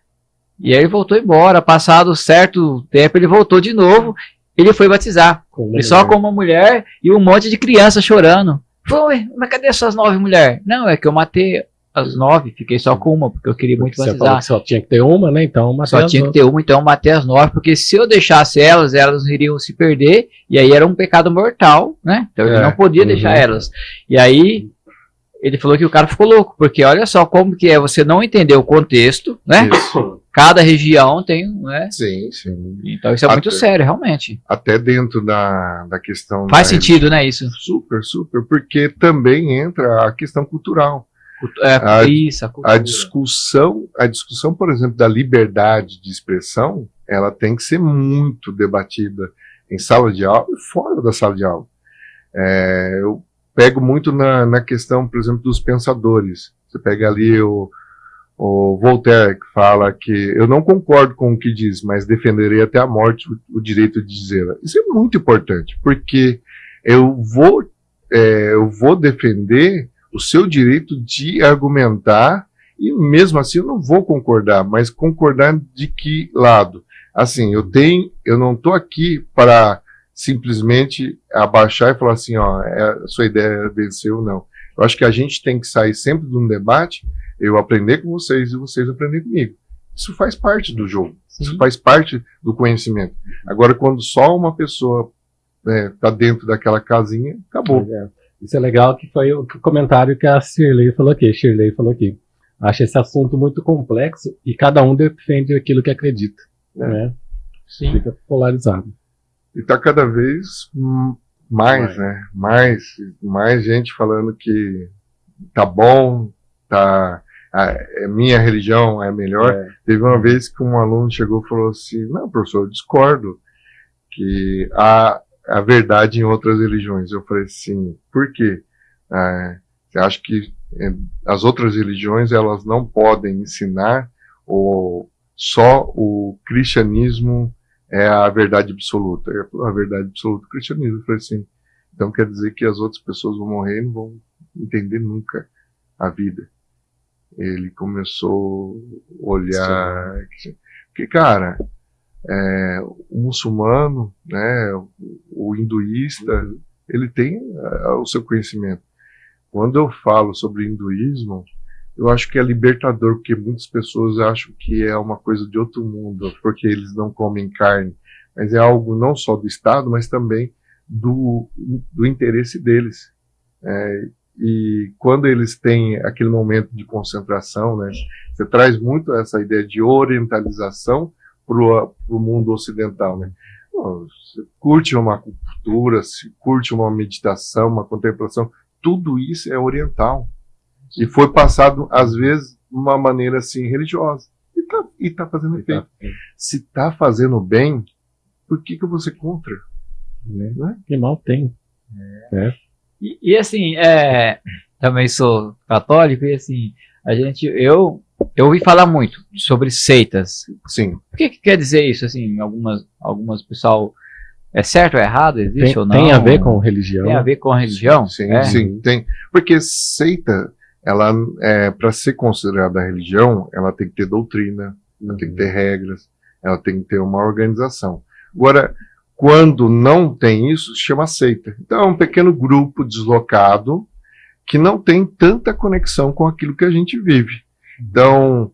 E aí ele voltou embora, passado certo tempo, ele voltou de novo, ele foi batizar. E só com uma mulher e um monte de criança chorando. Foi, mas cadê essas 9 mulheres? Não, é que eu matei as 9, fiquei só com uma, porque eu queria muito Você falou batizar. que só tinha que ter uma, né? Então, Só tinha que ter uma, então eu matei as 9, porque se eu deixasse elas iriam se perder, e aí era um pecado mortal, né? Então eu não podia deixar elas. E aí ele falou que o cara ficou louco, porque olha só como que é você não entender o contexto, né? Isso. Cada região tem, né? Sim, sim. Então isso é muito sério, realmente. Até dentro da questão... Faz sentido, né, isso? Super, super, porque também entra a questão cultural. Isso, a cultura. A discussão, por exemplo, da liberdade de expressão, ela tem que ser muito debatida em sala de aula e fora da sala de aula. Eu pego muito na questão, por exemplo, dos pensadores. Você pega ali o Voltaire, que fala que eu não concordo com o que diz, mas defenderei até a morte o direito de dizê-la. Isso é muito importante, porque eu vou defender o seu direito de argumentar, e mesmo assim eu não vou concordar, mas concordar de que lado? Assim, eu não estou aqui para simplesmente abaixar e falar assim, ó, a sua ideia venceu, não. Eu acho que a gente tem que sair sempre de um debate, eu aprender com vocês e vocês aprender comigo. Isso faz parte do jogo, isso faz parte do conhecimento. Agora, quando só uma pessoa está dentro daquela casinha, acabou. Isso é legal, que foi o comentário que a Shirley falou aqui. Acha esse assunto muito complexo e cada um defende aquilo que acredita. Né? Sim. Fica polarizado. E está cada vez mais, né? Mais gente falando que tá bom, minha religião é melhor. Teve uma vez que um aluno chegou e falou assim, não, professor, eu discordo que a verdade em outras religiões. Eu falei assim, por quê? Você acha que as outras religiões elas não podem ensinar, ou só o cristianismo é a verdade absoluta? Eu falei, a verdade absoluta é o cristianismo. Eu falei assim, então quer dizer que as outras pessoas vão morrer e não vão entender nunca a vida. Ele começou a olhar, porque cara, o muçulmano, né, o hinduísta, ele tem o seu conhecimento. Quando eu falo sobre hinduísmo, eu acho que é libertador, porque muitas pessoas acham que é uma coisa de outro mundo, porque eles não comem carne, mas é algo não só do Estado, mas também do interesse deles. E quando eles têm aquele momento de concentração, né, você traz muito essa ideia de orientalização para o mundo ocidental, né? Você curte uma cultura, se curte uma meditação, uma contemplação, tudo isso é oriental. E foi passado, às vezes, de uma maneira assim, religiosa. E tá fazendo efeito. Se tá fazendo bem, por que eu vou ser contra? Né? Que mal tem. E assim, também sou católico, e assim, eu ouvi falar muito sobre seitas. Sim. O que quer dizer isso? Assim, algumas pessoal, é certo ou errado? Existe ou não? Tem a ver com religião? Tem a ver com a religião? Sim, tem. Porque seita, ela, para ser considerada religião, ela tem que ter doutrina, ela tem que ter regras, ela tem que ter uma organização. Agora, quando não tem isso, se chama seita. Então é um pequeno grupo deslocado que não tem tanta conexão com aquilo que a gente vive. Então,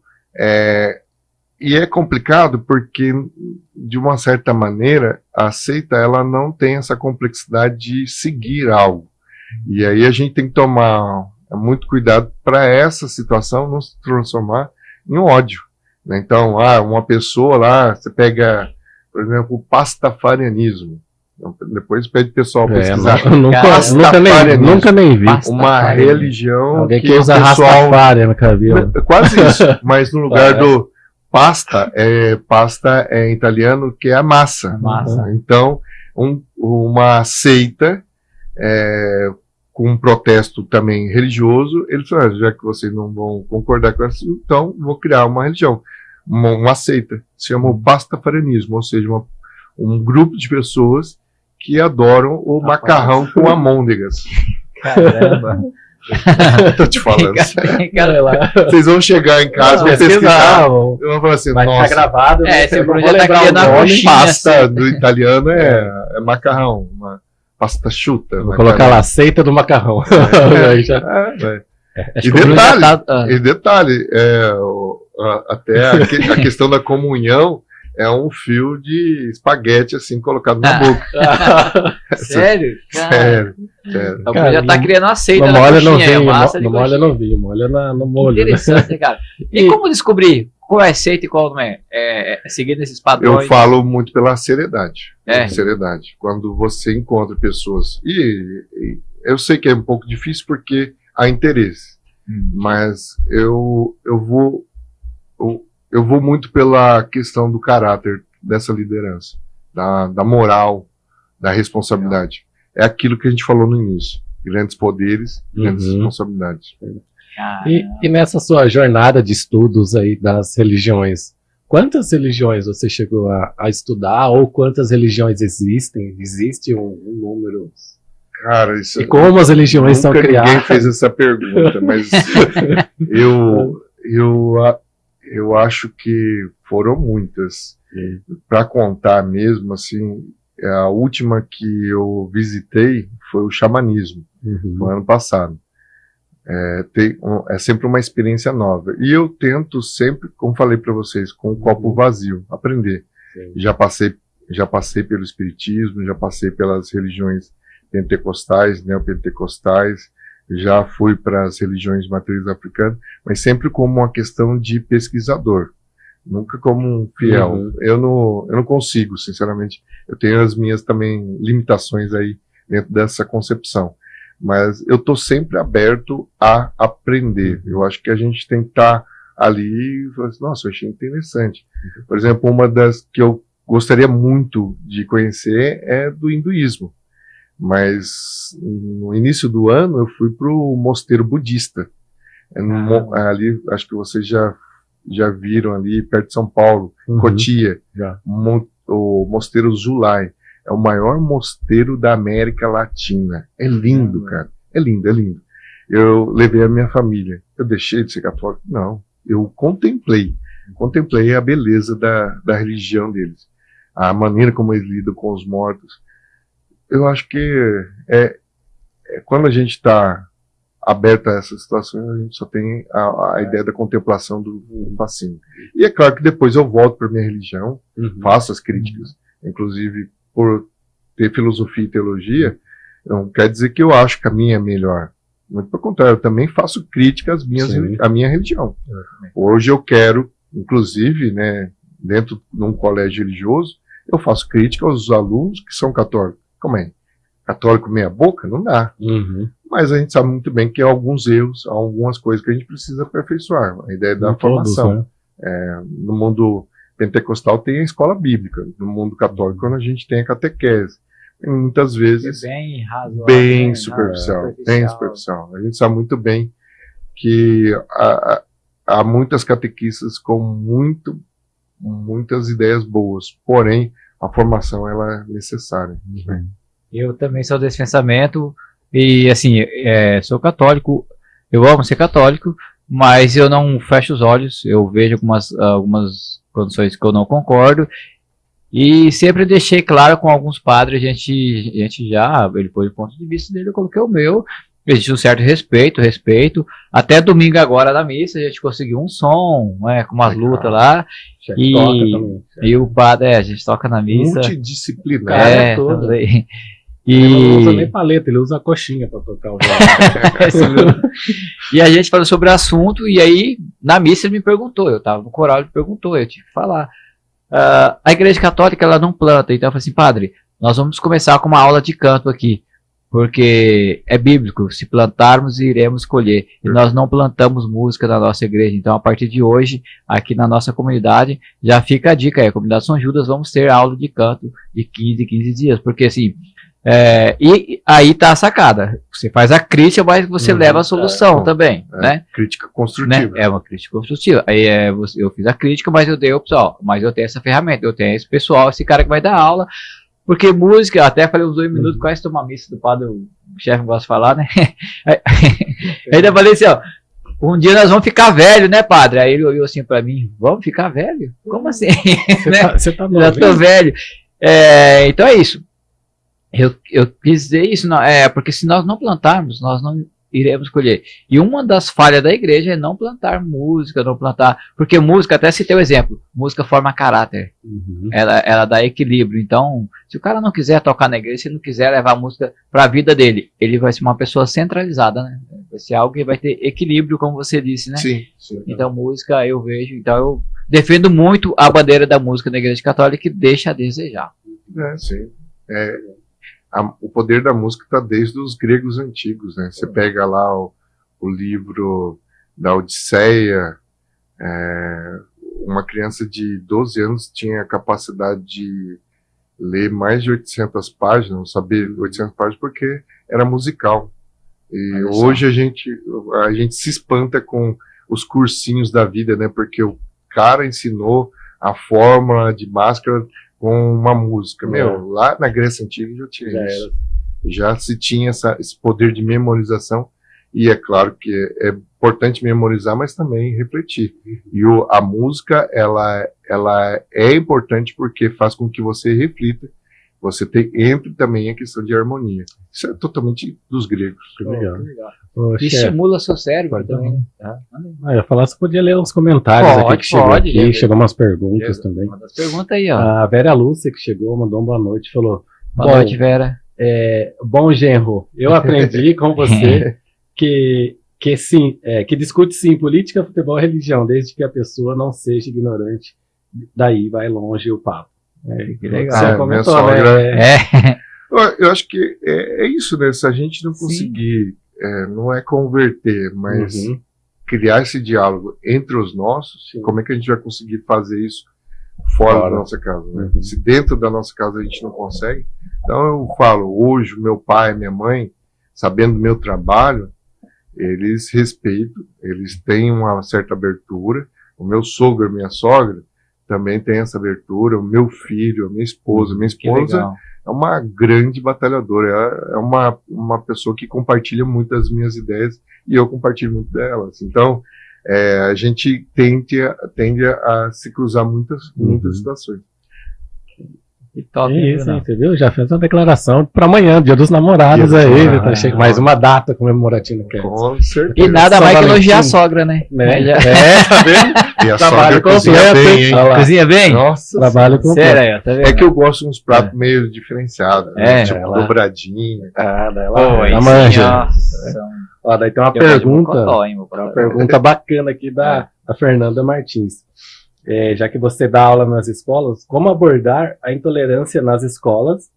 e é complicado porque, de uma certa maneira, a seita ela não tem essa complexidade de seguir algo. E aí a gente tem que tomar muito cuidado para essa situação não se transformar em ódio. Né? Então, uma pessoa lá, você pega, por exemplo, o pastafarianismo. Depois pede pessoal pesquisar. Nunca nem vi. Uma religião alguém que usa Rastafari no cabelo. Quase isso, mas no lugar do pasta é em italiano, que é a massa. Então, uma seita com um protesto também religioso, eles falaram, já que vocês não vão concordar com isso, então vou criar uma religião, uma seita, se chama o pastafarianismo, ou seja, um grupo de pessoas que adoram o macarrão com amôndegas. Caramba! Tô te falando. Vocês vão chegar em casa e pesquisar. Eu vou falar assim, nossa. Tá gravado. Você já tá criando a coxinha. Pasta do italiano é macarrão. Pasta chuta. Vou colocar lá, seita do macarrão. E detalhe, até a questão da comunhão é um fio de espaguete assim colocado na boca. Sério? Sério. Então já tá criando uma seita na coxinha, no molho não vi, molho no molho. Interessante, cara. E como descobrir qual é seita e qual não é? Seguindo esses padrões? Eu falo muito pela seriedade. Seriedade. Quando você encontra pessoas... E eu sei que é um pouco difícil porque há interesse. Mas eu vou muito pela questão do caráter dessa liderança. Da moral, da responsabilidade. É aquilo que a gente falou no início. Grandes poderes, grandes responsabilidades. E nessa sua jornada de estudos aí das religiões, quantas religiões você chegou a estudar ou quantas religiões existem? Existe um número? Cara, isso e como as religiões são criadas? Ninguém fez essa pergunta, mas eu acho que foram muitas. Para contar mesmo, assim, a última que eu visitei foi o xamanismo, no ano passado. É sempre uma experiência nova. E eu tento sempre, como falei para vocês, com o copo vazio, aprender. Já passei pelo espiritismo, já passei pelas religiões pentecostais, neopentecostais, já fui para as religiões matrizes africanas, mas sempre como uma questão de pesquisador, nunca como um fiel. Eu não consigo, sinceramente. Eu tenho as minhas também limitações aí dentro dessa concepção. Mas eu estou sempre aberto a aprender. Eu acho que a gente tem que estar ali e falar assim, nossa, eu achei interessante. Por exemplo, uma das que eu gostaria muito de conhecer é do hinduísmo. Mas no início do ano eu fui para o mosteiro budista. Ali, acho que vocês já viram ali perto de São Paulo, Cotia, o mosteiro Zulai. É o maior mosteiro da América Latina. É lindo, cara. É lindo, é lindo. Eu levei a minha família. Eu deixei de ser católico? Não. Eu contemplei a beleza da religião deles. A maneira como eles lidam com os mortos. Eu acho que quando a gente está aberto a essas situações, a gente só tem a ideia da contemplação do fascínio. E é claro que depois eu volto para minha religião, faço as críticas, inclusive por ter filosofia e teologia, não quer dizer que eu acho que a minha é melhor. Muito pelo contrário, eu também faço críticas à minha religião. Hoje eu quero, inclusive, né, dentro de um colégio religioso, eu faço crítica aos alunos que são católicos. Como é? Católico meia boca? Não dá. Mas a gente sabe muito bem que há alguns erros, há algumas coisas que a gente precisa aperfeiçoar. A ideia da formação. No mundo pentecostal tem a escola bíblica. No mundo católico, quando a gente tem a catequese. E muitas vezes bem razoável, bem superficial. A gente sabe muito bem que há muitas catequistas com muitas ideias boas. Porém, a formação ela é necessária. Eu também sou desse pensamento e assim, sou católico, eu amo ser católico, mas eu não fecho os olhos, eu vejo algumas condições que eu não concordo e sempre deixei claro com alguns padres, ele pôs o ponto de vista dele, eu coloquei o meu, existe um certo respeito, até domingo agora na missa a gente conseguiu um som, com umas lutas lá, e o padre, a gente toca na missa. Multidisciplinar todo. Também. Ele não usa nem paleta, ele usa a coxinha para tocar o violão. E a gente falou sobre o assunto, e aí na missa ele me perguntou, eu estava no coral, ele perguntou, eu tive que falar. A igreja católica ela não planta, então eu falei assim, padre, nós vamos começar com uma aula de canto aqui, porque é bíblico, se plantarmos, iremos colher, e nós não plantamos música na nossa igreja, então a partir de hoje, aqui na nossa comunidade, já fica a dica aí, a comunidade São Judas, vamos ter aula de canto de 15 dias, porque assim, e aí tá a sacada, você faz a crítica, mas você leva a solução também, né? Crítica construtiva. Né? É uma crítica construtiva, aí eu fiz a crítica, mas eu dei o pessoal, mas eu tenho essa ferramenta, eu tenho esse pessoal, esse cara que vai dar aula, porque música, até falei uns 2 minutos, quase tomar missa do padre, o chefe gosta de falar, né? Ainda falei assim, ó, um dia nós vamos ficar velho, né, padre? Aí ele olhou assim pra mim, vamos ficar velho? Como assim? Você tá Já tô velho. Então é isso. Eu quis dizer isso, porque se nós não plantarmos, nós não iremos colher. E uma das falhas da igreja é não plantar música, porque música, até citei o exemplo, música forma caráter, ela dá equilíbrio. Então, se o cara não quiser tocar na igreja, se não quiser levar a música para a vida dele, ele vai ser uma pessoa centralizada, né? Vai ser algo que vai ter equilíbrio, como você disse, né? Sim. Então, música eu vejo, então eu defendo muito a bandeira da música na igreja católica, que deixa a desejar. Sim. O poder da música está desde os gregos antigos, né? Você pega lá o livro da Odisseia, uma criança de 12 anos tinha a capacidade de ler mais de 800 páginas, saber 800 páginas porque era musical. E hoje a gente se espanta com os cursinhos da vida, né? Porque o cara ensinou a fórmula de Bhaskara com uma música. Lá na Grécia Antiga já tinha isso. Já se tinha esse poder de memorização, e é claro que é importante memorizar, mas também refletir. E a música, ela é importante porque faz com que você reflita, você entre também a questão de harmonia. Isso é totalmente dos gregos. Que legal. Estimula seu cérebro também. Eu ia falar, você podia ler os comentários aqui que chegou aqui, chegou umas perguntas também. Manda as perguntas aí, ó. A Vera Lúcia, que chegou, mandou uma boa noite, falou: Boa noite, Vera. Bom genro, eu aprendi com você que discute sim política, futebol e religião, desde que a pessoa não seja ignorante. Daí vai longe o papo. Que legal. Você comentou, né? Eu acho que é isso, né? Se a gente não conseguir, não é converter, mas criar esse diálogo entre os nossos, como é que a gente vai conseguir fazer isso fora da nossa casa, né? Se dentro da nossa casa a gente não consegue, então eu falo, hoje o meu pai, minha mãe, sabendo do meu trabalho, eles respeitam, eles têm uma certa abertura, o meu sogro e minha sogra também tem essa abertura, o meu filho, a minha esposa é uma grande batalhadora, é uma pessoa que compartilha muito das minhas ideias e eu compartilho muito delas. Então, a gente tende a se cruzar muitas situações. Que top, isso, você viu? Já fez uma declaração para amanhã, Dia dos Namorados aí, tá chegando mais uma data comemorativa. Com certeza. E nada mais que elogiar a sogra, né? Tá vendo? E a Trabalho sogra cozinha bem, hein? Cozinha bem? Nossa, trabalho completo. Sério aí, ó, tá vendo? é que eu gosto de uns pratos meio diferenciados, né? Tipo dobradinha. Ela manja. Ó, daí tem uma pergunta bacana aqui da Fernanda Martins. Já que você dá aula nas escolas, como abordar a intolerância nas escolas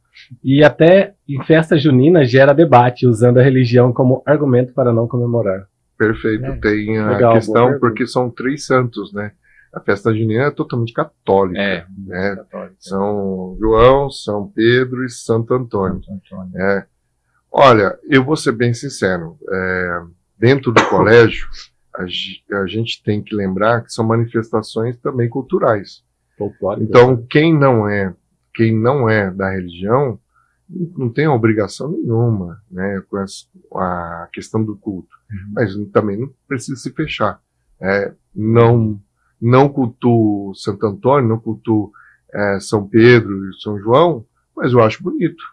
e até em festa junina gera debate, usando a religião como argumento para não comemorar? Perfeito, tem a questão, porque são 3 santos, né? A festa junina é totalmente católica, né? São João, São Pedro e Santo Antônio. Olha, eu vou ser bem sincero, dentro do colégio, a gente tem que lembrar que são manifestações também culturais. Então, quem não é da religião não tem obrigação nenhuma, né, com a questão do culto. Mas também não precisa se fechar. Não cultuo Santo Antônio, não cultuo São Pedro e São João, mas eu acho bonito.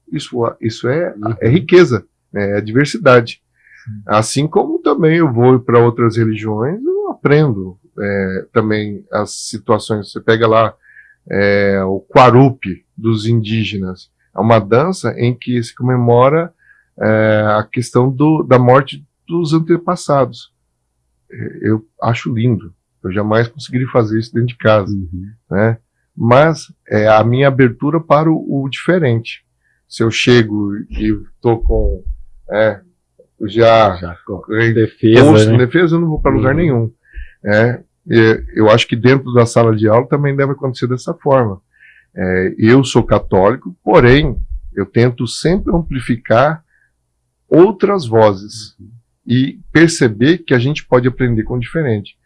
Isso é riqueza, né, é diversidade. Assim como também eu vou para outras religiões, eu aprendo também as situações. Você pega lá o Quarupi dos indígenas, é uma dança em que se comemora a questão da morte dos antepassados. Eu acho lindo. Eu jamais conseguiria fazer isso dentro de casa, né? mas é a minha abertura para o diferente. Se eu chego e estou com já com defesa, posto né? em defesa, eu não vou para lugar nenhum. Eu acho que dentro da sala de aula também deve acontecer dessa forma. Eu sou católico, porém, eu tento sempre amplificar outras vozes e perceber que a gente pode aprender com o diferente.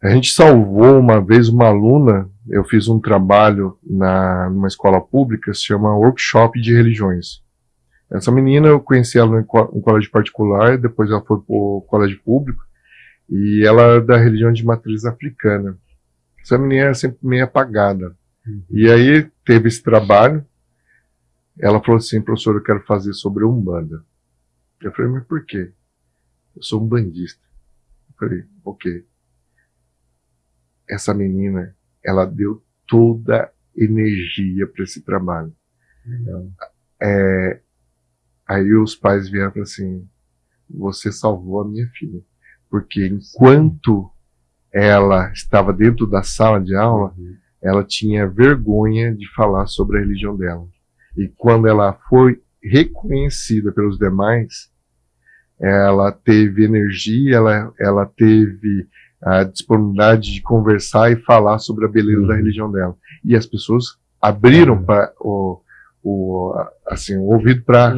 A gente salvou uma vez uma aluna, eu fiz um trabalho numa escola pública, se chama Workshop de Religiões. Essa menina, eu conheci ela em colégio particular, depois ela foi para o colégio público, e ela é da religião de matriz africana. Essa menina era sempre meio apagada. E aí teve esse trabalho, ela falou assim: professor, eu quero fazer sobre Umbanda. Eu falei: mas por quê? Eu sou umbandista. Eu falei: ok. Essa menina, ela deu toda a energia para esse trabalho. Aí os pais vieram e falaram assim: você salvou a minha filha. Porque enquanto ela estava dentro da sala de aula, ela tinha vergonha de falar sobre a religião dela. E quando ela foi reconhecida pelos demais, ela teve energia, ela teve a disponibilidade de conversar e falar sobre a beleza da religião dela. E as pessoas abriram para o ouvido para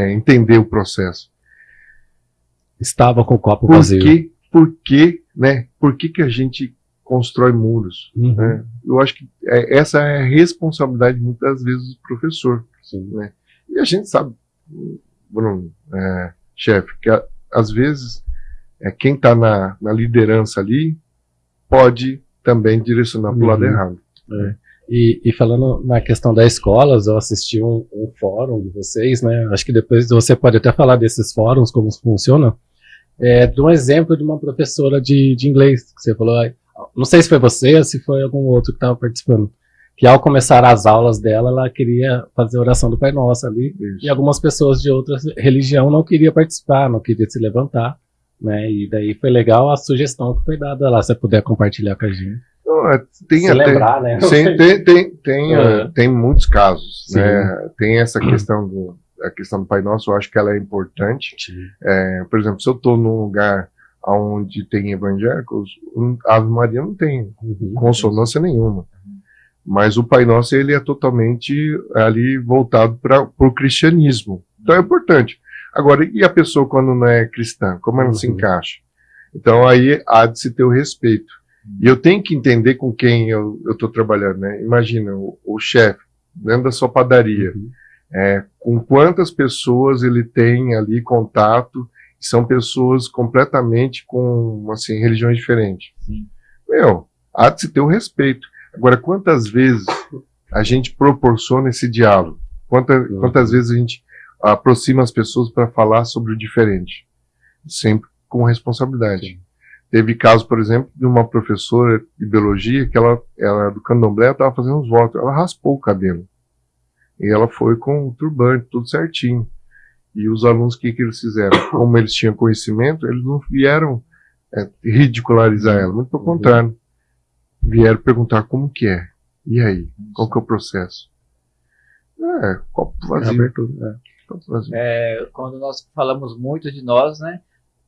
entender o processo. Estava com o copo vazio. Por que a gente constrói muros? Né? Eu acho que essa é a responsabilidade muitas vezes do professor. Né? E a gente sabe, Bruno, chefe, que às vezes quem está na liderança ali pode também direcionar para o lado errado. E falando na questão das escolas, eu assisti um fórum de vocês, né? Acho que depois você pode até falar desses fóruns, como funciona. De um exemplo de uma professora de inglês, que você falou, não sei se foi você ou se foi algum outro que estava participando, que ao começar as aulas dela, ela queria fazer a oração do Pai Nosso ali, e algumas pessoas de outra religião não queriam participar, não queriam se levantar, né? E daí foi legal a sugestão que foi dada lá, se você puder compartilhar com a gente. Tem se lembrar, né? Tem muitos casos, né? Tem essa questão a questão do Pai Nosso, eu acho que ela é importante. Por exemplo, se eu estou num lugar onde tem evangélicos, Ave Maria não tem consonância nenhuma. Mas o Pai Nosso, ele é totalmente ali voltado para o cristianismo. Então é importante. Agora, e a pessoa quando não é cristã? Como ela se encaixa? Então aí há de se ter o respeito. E eu tenho que entender com quem eu estou trabalhando, né? Imagina, o chefe, dentro da sua padaria, com quantas pessoas ele tem ali contato, são pessoas completamente com, assim, religiões diferentes. Há de se ter o respeito. Agora, quantas vezes a gente proporciona esse diálogo? Quantas vezes a gente aproxima as pessoas para falar sobre o diferente? Sempre com responsabilidade. Teve caso, por exemplo, de uma professora de biologia que ela do candomblé, estava fazendo os votos, ela raspou o cabelo. E ela foi com o turbante, tudo certinho. E os alunos, o que eles fizeram? Como eles tinham conhecimento, eles não vieram ridicularizar ela, muito pelo contrário. Vieram perguntar como que é. E aí? Qual que é o processo? Copo vazio. Copo vazio. Quando nós falamos muito de nós, né?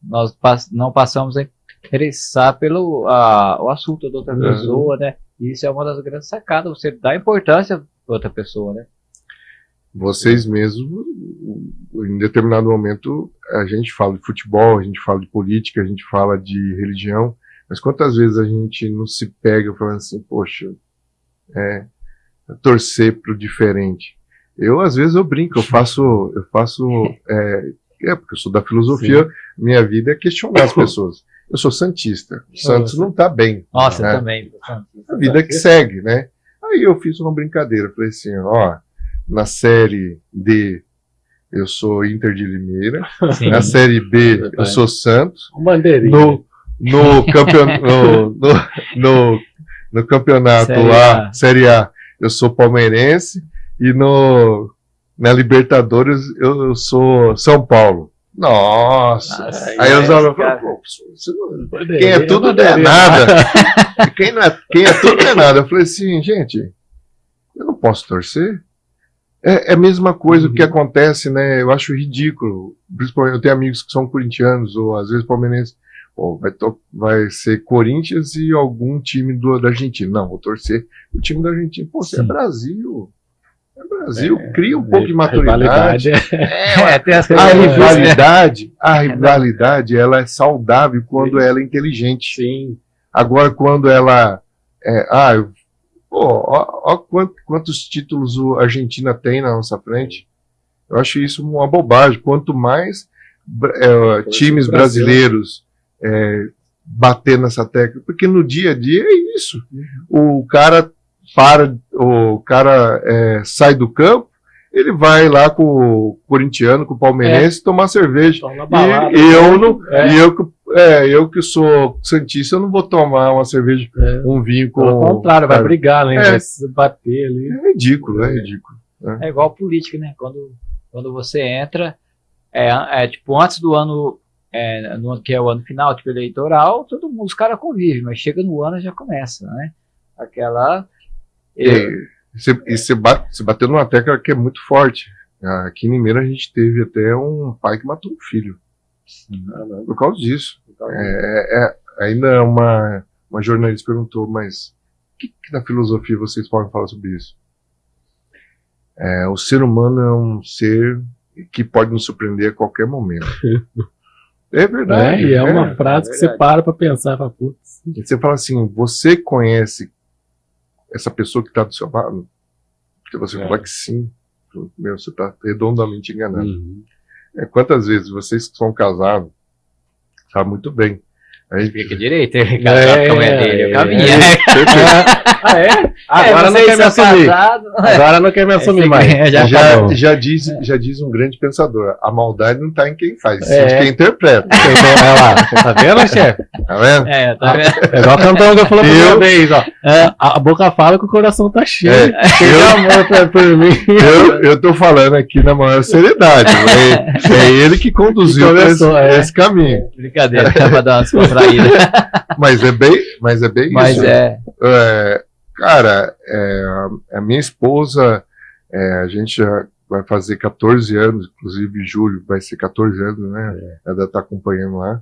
Nós não passamos a interessar pelo o assunto da outra pessoa, né? E isso é uma das grandes sacadas, você dá importância para outra pessoa, né? Vocês mesmos, em determinado momento, a gente fala de futebol, a gente fala de política, a gente fala de religião, mas quantas vezes a gente não se pega falando assim, poxa, torcer pro diferente. Às vezes eu brinco, eu faço porque eu sou da filosofia, minha vida é questionar as pessoas. Eu sou santista, o Santos não tá bem. Nossa, né? eu também. A vida que segue, né? Aí eu fiz uma brincadeira, falei assim, na série D eu sou Inter de Limeira, na série B eu sou Santos, no campeonato série A eu sou palmeirense e na Libertadores eu sou São Paulo. Nossa. Nossa, Aí os alunos cara. falaram, quem é tudo não é nada. Quem é tudo não é nada. Eu falei assim, gente, eu não posso torcer. É a mesma coisa que acontece, né? Eu acho ridículo. Principalmente eu tenho amigos que são corintianos ou às vezes palmeirenses. Pô, vai ser Corinthians e algum time da Argentina. Não, vou torcer o time da Argentina. Pô, você é Brasil. É Brasil. Cria um pouco de maturidade. Tem as A rivalidade, ela é saudável quando ela é inteligente. Sim. Agora, quando ela ó quantos títulos a Argentina tem na nossa frente. Eu acho isso uma bobagem. Quanto mais times brasileiros bater nessa tecla, porque no dia a dia é isso. O cara sai do campo, ele vai lá com o corintiano, com o palmeirense, tomar cerveja. Balada, Eu que sou santista, eu não vou tomar uma cerveja, um vinho com... Pelo contrário, vai brigar, né? Vai se bater ali. É ridículo, é ridículo. É igual política, né? Quando você entra, tipo, antes do ano, no ano que é o ano final, tipo, eleitoral, os caras convivem, mas chega no ano já começa, né? Aquela... Você bateu numa tecla que é muito forte. Aqui em Limeira a gente teve até um pai que matou um filho. Por causa disso. Ainda uma jornalista perguntou, mas o que na filosofia vocês podem falar sobre isso? O ser humano é um ser que pode nos surpreender a qualquer momento. É verdade. E é uma frase que você para pensar, fala, putz. Você fala assim, você conhece essa pessoa que está do seu lado? Se você falar que sim, você está redondamente enganado. Quantas vezes vocês que são casados sabem muito bem. Aí fica direito, casado como é dele, eu caminha. Agora não quer me assumir. Agora não quer me assumir mais. Já diz um grande pensador, a maldade não está em quem faz, sim de quem interpreta. Olha lá, tá vendo, chefe? Tá vendo? Tá vendo? É igual o cantão que eu falei uma vez, ó. A boca fala que o coração tá cheio. Cheio de amor por mim. Eu tô falando aqui na maior seriedade. É ele que conduziu esse caminho. Brincadeira, pra dar umas contraídas. Mas é bem Mas isso. Cara, a minha esposa, a gente já vai fazer 14 anos, inclusive em julho vai ser 14 anos, né? Ela está acompanhando lá.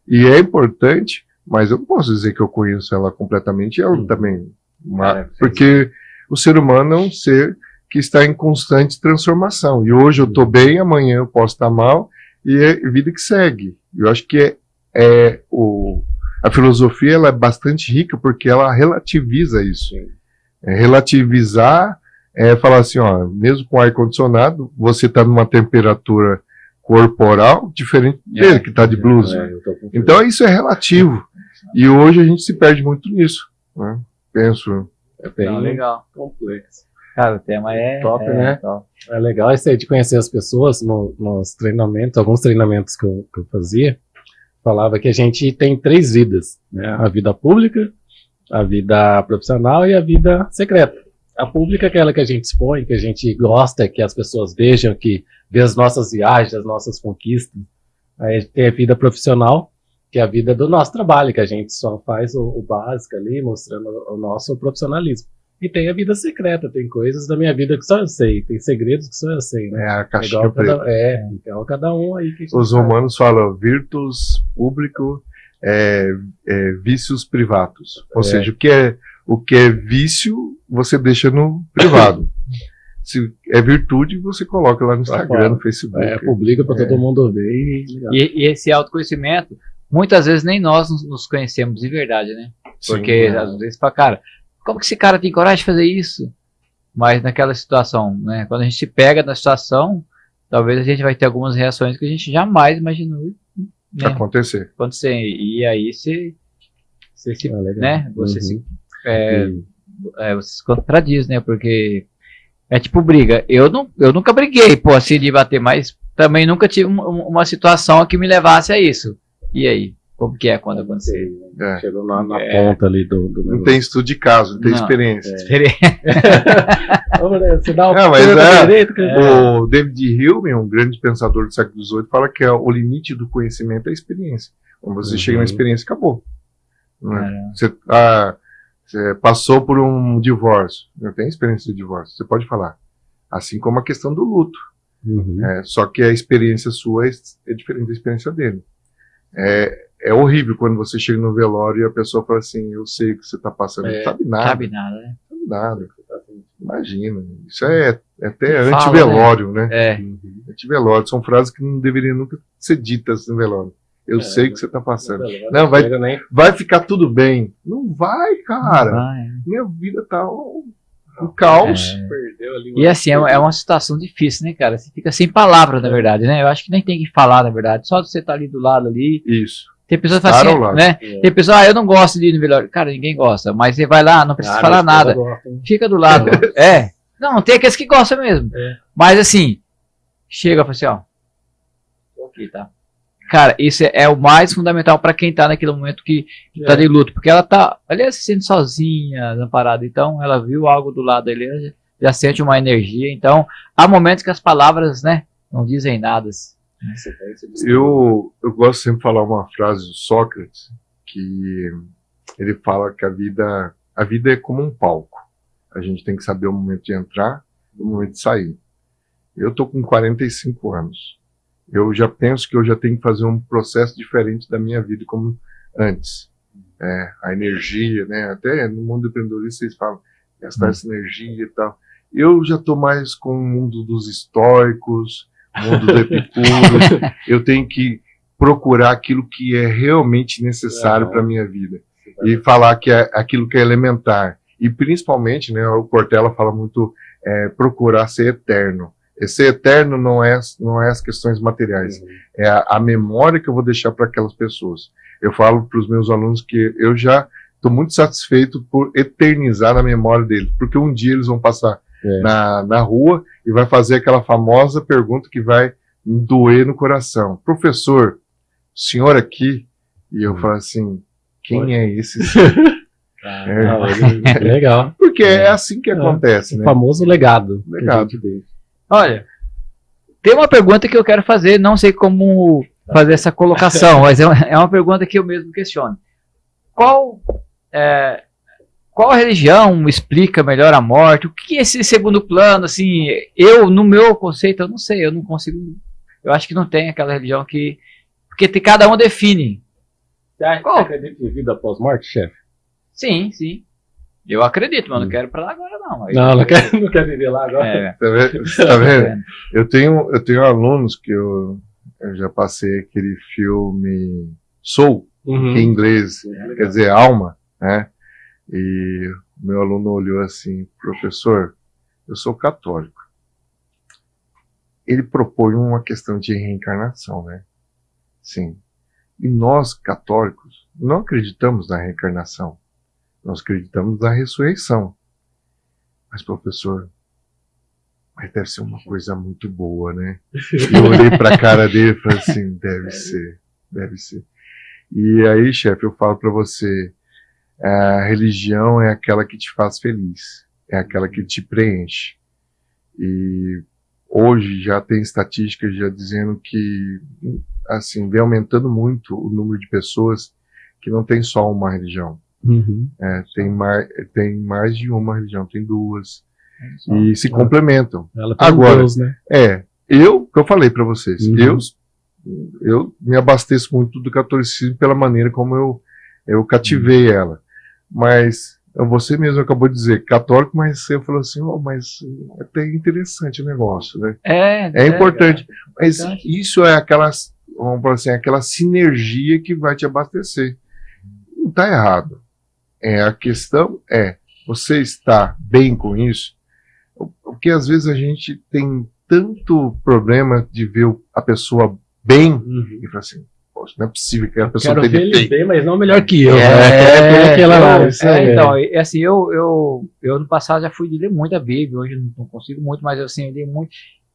E é importante, mas eu não posso dizer que eu conheço ela completamente, ela também. Porque o ser humano é um ser que está em constante transformação. E hoje eu estou bem, amanhã eu posso estar mal, e é vida que segue. Eu acho que a filosofia ela é bastante rica porque ela relativiza isso. Relativizar falar assim, ó, mesmo com ar-condicionado, você está numa temperatura corporal diferente dele, que está de blusa. Então isso é relativo. E hoje a gente se perde muito nisso. Né? Penso. É bem legal. Complexo. Cara, o tema top, né? Top. É legal esse aí de conhecer as pessoas nos treinamentos, alguns treinamentos que eu fazia. Falava que a gente tem 3 vidas, né? A vida pública, a vida profissional e a vida secreta. A pública é aquela que a gente expõe, que a gente gosta, que as pessoas vejam, que vê as nossas viagens, as nossas conquistas. Aí tem a vida profissional, que é a vida do nosso trabalho, que a gente só faz o básico ali, mostrando o nosso profissionalismo. E tem a vida secreta, tem coisas da minha vida que só eu sei, tem segredos que só eu sei, né? A caixinha preta. Então cada um aí que os romanos falam virtus público, vícios privados. Ou seja, o que é vício, você deixa no privado. Se é virtude, você coloca lá no Instagram, no Facebook. Publica para todo mundo ver. E esse autoconhecimento, muitas vezes nem nós nos conhecemos de verdade, né? Porque às vezes fala, cara, como que esse cara tem coragem de fazer isso? Mas naquela situação, né? Quando a gente se pega na situação, talvez a gente vai ter algumas reações que a gente jamais imaginou, né? acontecer. E aí você se, né? Você se contradiz, né? Porque é tipo briga. Eu nunca briguei, assim, de bater, mas também nunca tive uma situação que me levasse a isso. E aí? Como que é quando acontecer? Chegou na ponta ali do não tem estudo de caso, não tem experiência. Você dá Não, mas direito, o David Hume, um grande pensador do século XVIII, fala que o limite do conhecimento é a experiência. Quando você chega na experiência, acabou. Você passou por um divórcio, não tem experiência de divórcio, você pode falar. Assim como a questão do luto. Só que a experiência sua é diferente da experiência dele. É horrível quando você chega no velório e a pessoa fala assim, eu sei o que você está passando, não sabe nada. Sabe nada, né? Sabe nada. Imagina, isso é até Fala, anti-velório, né? É. São frases que não deveriam nunca ser ditas no velório. Eu sei o que você está passando. Não, vai ficar tudo bem. Não vai, cara. Não vai. Minha vida tá um caos. Perdeu ali, E assim, é uma situação difícil, né, cara? Você fica sem palavras, na verdade, né? Eu acho que nem tem que falar, na verdade. Só de você estar ali do lado ali. Isso. Tem pessoas que falam Estar ao assim, lado. né? Tem pessoas, eu não gosto de ir no velório. Cara, ninguém gosta. Mas você vai lá, não precisa falar nada. Fica do lado. Não, tem aqueles que gostam mesmo. Mas assim, chega e fala assim, ó. Tô aqui, tá? Cara, isso é o mais fundamental pra quem tá naquele momento que tá de luto. Porque ela tá, aliás, se sente sozinha, desamparada. Então, ela viu algo do lado dele, ela já sente uma energia. Então, há momentos que as palavras, né, não dizem nada. Eu gosto sempre de falar uma frase do Sócrates, que ele fala que a vida é como um palco. A gente tem que saber o momento de entrar e o momento de sair. Eu tô com 45 anos. Eu já penso que eu já tenho que fazer um processo diferente da minha vida como antes. A energia, né? Até no mundo empreendedorismo vocês falam, gastar essa energia e tal. Eu já estou mais com o mundo dos estoicos, o mundo do Epicuro. Eu tenho que procurar aquilo que é realmente necessário para a minha vida. E falar que é aquilo que é elementar. E principalmente, né, o Cortella fala muito, procurar ser eterno. Ser eterno não é as questões materiais, é a memória que eu vou deixar para aquelas pessoas. Eu falo para os meus alunos que eu já estou muito satisfeito por eternizar na memória deles, porque um dia eles vão passar na rua e vai fazer aquela famosa pergunta que vai doer no coração. Professor, o senhor aqui? E eu falo assim, quem é esse? Legal. Porque é assim que acontece, né? O famoso legado. Olha, tem uma pergunta que eu quero fazer, não sei como fazer essa colocação, mas é uma pergunta que eu mesmo questiono. Qual religião explica melhor a morte? O que é esse segundo plano? Assim, no meu conceito, eu não sei, eu não consigo. Eu acho que não tem aquela religião que. Porque cada um define. Você acredita em vida após morte, chefe? Sim, sim. Eu acredito, mas não quero pra lá agora, não. Não quer viver lá agora. Tá vendo? Eu tenho alunos que eu já passei aquele filme Soul, que em inglês quer dizer alma, né? E o meu aluno olhou assim, professor, eu sou católico. Ele propõe uma questão de reencarnação, né? Sim. E nós, católicos, não acreditamos na reencarnação. Nós acreditamos na ressurreição. Mas, professor, mas deve ser uma coisa muito boa, né? Eu olhei para a cara dele e falei assim, deve ser. E aí, chefe, eu falo para você, a religião é aquela que te faz feliz, é aquela que te preenche. E hoje já tem estatísticas já dizendo que, assim, vem aumentando muito o número de pessoas que não tem só uma religião. Tem mais de uma religião, tem duas. E se complementam. Agora, Deus, né? Que eu falei para vocês, eu me abasteço muito do catolicismo pela maneira como eu cativei ela. Mas você mesmo acabou de dizer católico, mas você falou assim, mas é até interessante o negócio, né? É importante. Mas isso é vamos falar assim, aquela sinergia que vai te abastecer. Não está errado. A questão você está bem com isso? Porque às vezes a gente tem tanto problema de ver a pessoa bem e fala assim, poxa, não é possível que a pessoa esteja bem. bem, mas não melhor que eu. Assim, eu no passado já fui de ler muito a Bíblia, hoje não consigo muito, mas assim, eu li muito.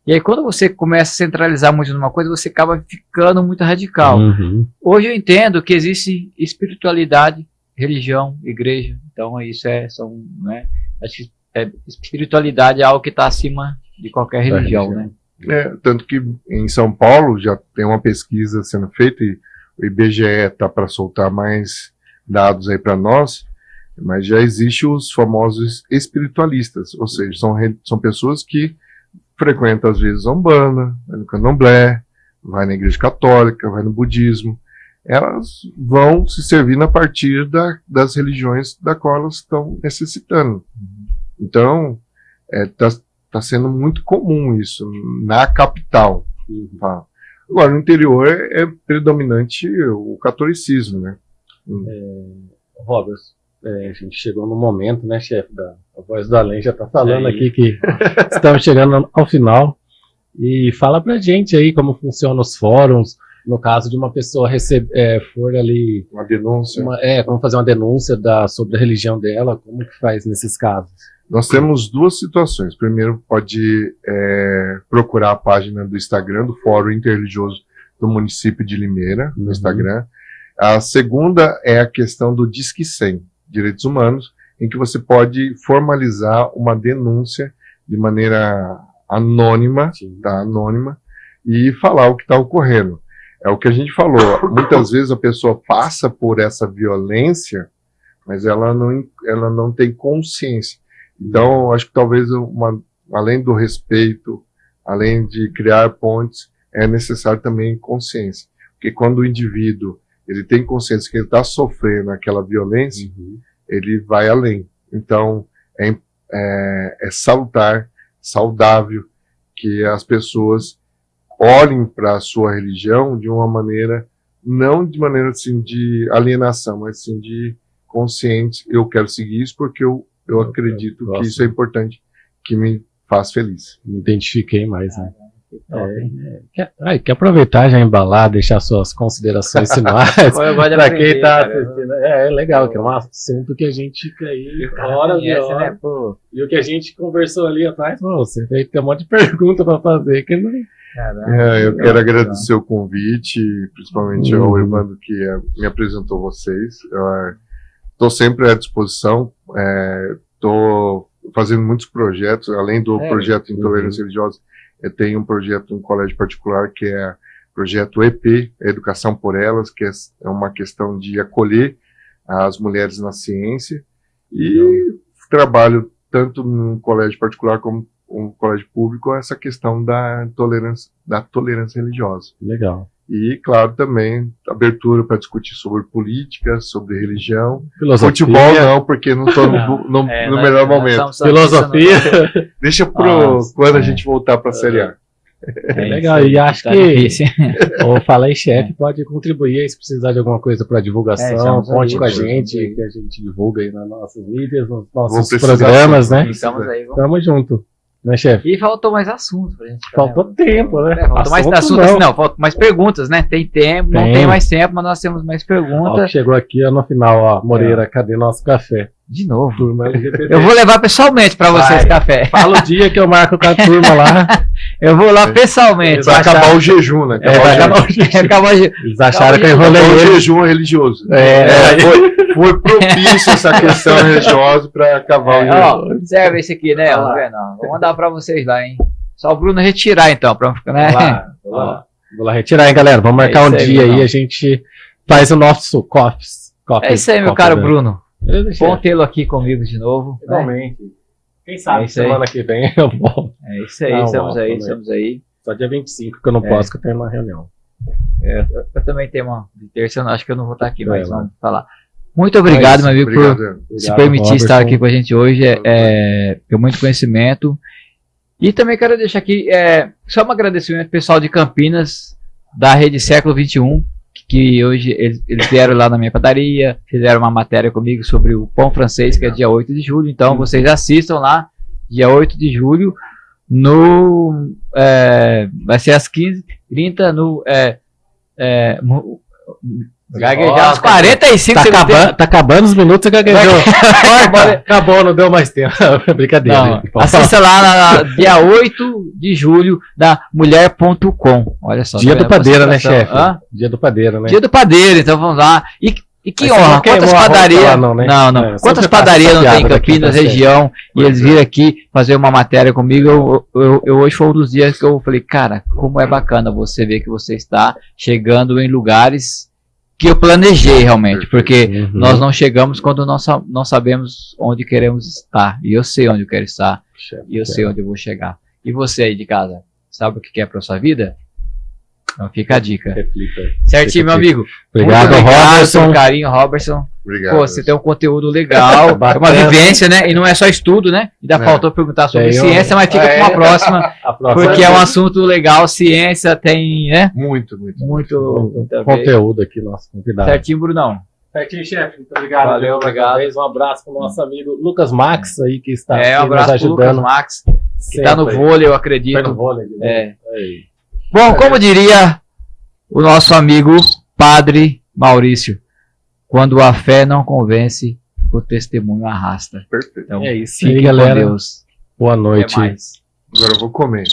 E aí quando você começa a centralizar muito numa coisa, você acaba ficando muito radical. Hoje eu entendo que existe espiritualidade, religião, igreja, então isso né, acho que espiritualidade é algo que está acima de qualquer religião, né? Tanto que em São Paulo já tem uma pesquisa sendo feita e o IBGE está para soltar mais dados aí para nós, mas já existem os famosos espiritualistas, ou seja, são pessoas que frequentam às vezes a Umbanda, vai no Candomblé, vai na Igreja Católica, vai no Budismo. Elas vão se servindo a partir das religiões da qual elas estão necessitando. Então, está sendo muito comum isso na capital. Tá? Agora, no interior é predominante o catolicismo, né? Robert, a gente chegou no momento, né, chefe? A voz do além já está falando aqui que estamos chegando ao final. E fala pra gente aí como funcionam os fóruns, no caso de uma pessoa for ali... Uma denúncia. Como fazer uma denúncia sobre a religião dela, como que faz nesses casos? Nós temos duas situações. Primeiro, pode procurar a página do Instagram, do Fórum Interreligioso do município de Limeira, no Instagram. A segunda é a questão do Disque 100, Direitos Humanos, em que você pode formalizar uma denúncia de maneira anônima, tá? Anônima, e falar o que está ocorrendo. É o que a gente falou, muitas vezes a pessoa passa por essa violência, mas ela não tem consciência. Então, acho que talvez, além do respeito, além de criar pontes, é necessário também consciência. Porque quando o indivíduo ele tem consciência que ele está sofrendo aquela violência, ele vai além. Então, é saudável que as pessoas olhem para a sua religião de uma maneira, não de maneira assim de alienação, mas assim de consciente. Eu quero seguir isso porque eu acredito que isso é importante, que me faz feliz. Me identifiquei mais, né? Quer aproveitar, já embalar, deixar suas considerações finais para quem está assistindo. É legal, que é um assunto que a fica aí horas e horas, né, pô. E o que a gente conversou ali atrás, você tem um monte de pergunta para fazer que não... eu quero agradecer o convite, principalmente ao Evandro que me apresentou vocês. Estou sempre à disposição, estou fazendo muitos projetos, além do projeto Intolerância Religiosa. Eu tenho um projeto em um colégio particular que é o projeto EP, Educação por Elas, que é uma questão de acolher as mulheres na ciência, e trabalho tanto num colégio particular como um colégio público essa questão da tolerância religiosa. Legal. E, claro, também abertura para discutir sobre política, sobre religião. Filosofia. Futebol não, porque não estou no melhor momento. Filosofia. Deixa quando a gente voltar para a Série A. Legal, e acho que o Fala aí, chefe, pode contribuir aí se precisar de alguma coisa para divulgação, conte com a gente, que a gente divulga aí nas nossas mídias, nos nossos programas, né? Estamos aí, Tamo junto. Né, chefe? E faltou mais assunto pra gente. Faltou tempo, né? Faltou mais assunto, assim, não, faltou mais perguntas, né? Tem tempo, não tem mais tempo, mas nós temos mais perguntas. Chegou aqui no final, Moreira, cadê nosso café? De novo. Turma LGBT. Eu vou levar pessoalmente pra vocês café. Fala o dia que eu marco com a turma lá. Eu vou lá pessoalmente. Vai acabar o jejum, né? Vai acabar o jejum. Eles acharam que eu enrolei o jejum religioso. Foi propício essa questão religiosa para acabar o jejum. Observa esse aqui, né? Vou mandar pra vocês lá, hein? Só o Bruno retirar, então. Pra ficar, né? Vou lá retirar, hein, galera? Vamos marcar um dia aí, a gente faz o nosso coffee. É isso aí, meu caro Bruno. Bom tê-lo aqui comigo de novo. Igualmente. Né? Quem sabe semana que vem eu volto. É isso aí, estamos aí. Só dia 25 que eu não posso, que eu tenho uma reunião. Eu também tenho uma de terça, acho que eu não vou estar aqui, mas vamos falar. Muito obrigado, meu amigo, por se permitir estar aqui com a gente hoje. Tem muito conhecimento. E também quero deixar aqui só um agradecimento ao pessoal de Campinas, da Rede Século XXI, que hoje eles vieram lá na minha padaria, fizeram uma matéria comigo sobre o pão francês, que é dia 8 de julho. Então vocês assistam lá, dia 8 de julho, vai ser às 15h30 no gaguejar uns 45 segundos. Tá acabando os minutos, você gaguejou. Acabou, não deu mais tempo. Brincadeira. Não, assista lá dia 8 de julho da mulher.com. Olha só. Dia do padeiro, né, chefe? Dia do padeiro, né? Dia do padeiro, então vamos lá. E que Mas você honra, não queimou quantas a roupa padarias. lá, não, né? Não, É, quantas sempre padarias não tem em associado daqui, Campinas, tá certo. região, e Pois eles é. viram aqui fazer uma matéria comigo. Eu hoje foi um dos dias que eu falei, cara, como é bacana você ver que você está chegando em lugares que eu planejei realmente, porque Uhum. nós não chegamos quando não sabemos onde queremos estar. E eu sei onde eu quero estar, e eu sei onde eu vou chegar. E você aí de casa, sabe o que quer para sua vida? Então fica a dica. Reflita. Certinho, meu amigo. Obrigado, Muito Robertson. pelo carinho, Robertson. Obrigado. Pô, você tem um conteúdo legal, é uma Bacana. vivência, né? E não é só estudo, né? Ainda É. faltou perguntar sobre Tem ciência, mas fica para uma próxima, A próxima porque é um assunto legal. Ciência tem, né? Muito. Muito muita vez. conteúdo aqui, nosso convidado. Certinho, Brunão. Certinho, chefe. Muito obrigado. Valeu, viu, mais obrigado. uma vez. Um abraço para o nosso amigo Lucas Max aí, que está Um aqui nos abraço pro Lucas ajudando. Max, que tá no sempre. vôlei, eu Foi no acredito. vôlei, né? É. Aí. Bom, como diria o nosso amigo Padre Maurício, quando a fé não convence, o testemunho arrasta. Perfeito. Então, É isso fiquem aí, com galera. Deus. Boa Até noite. mais. Agora eu vou comer.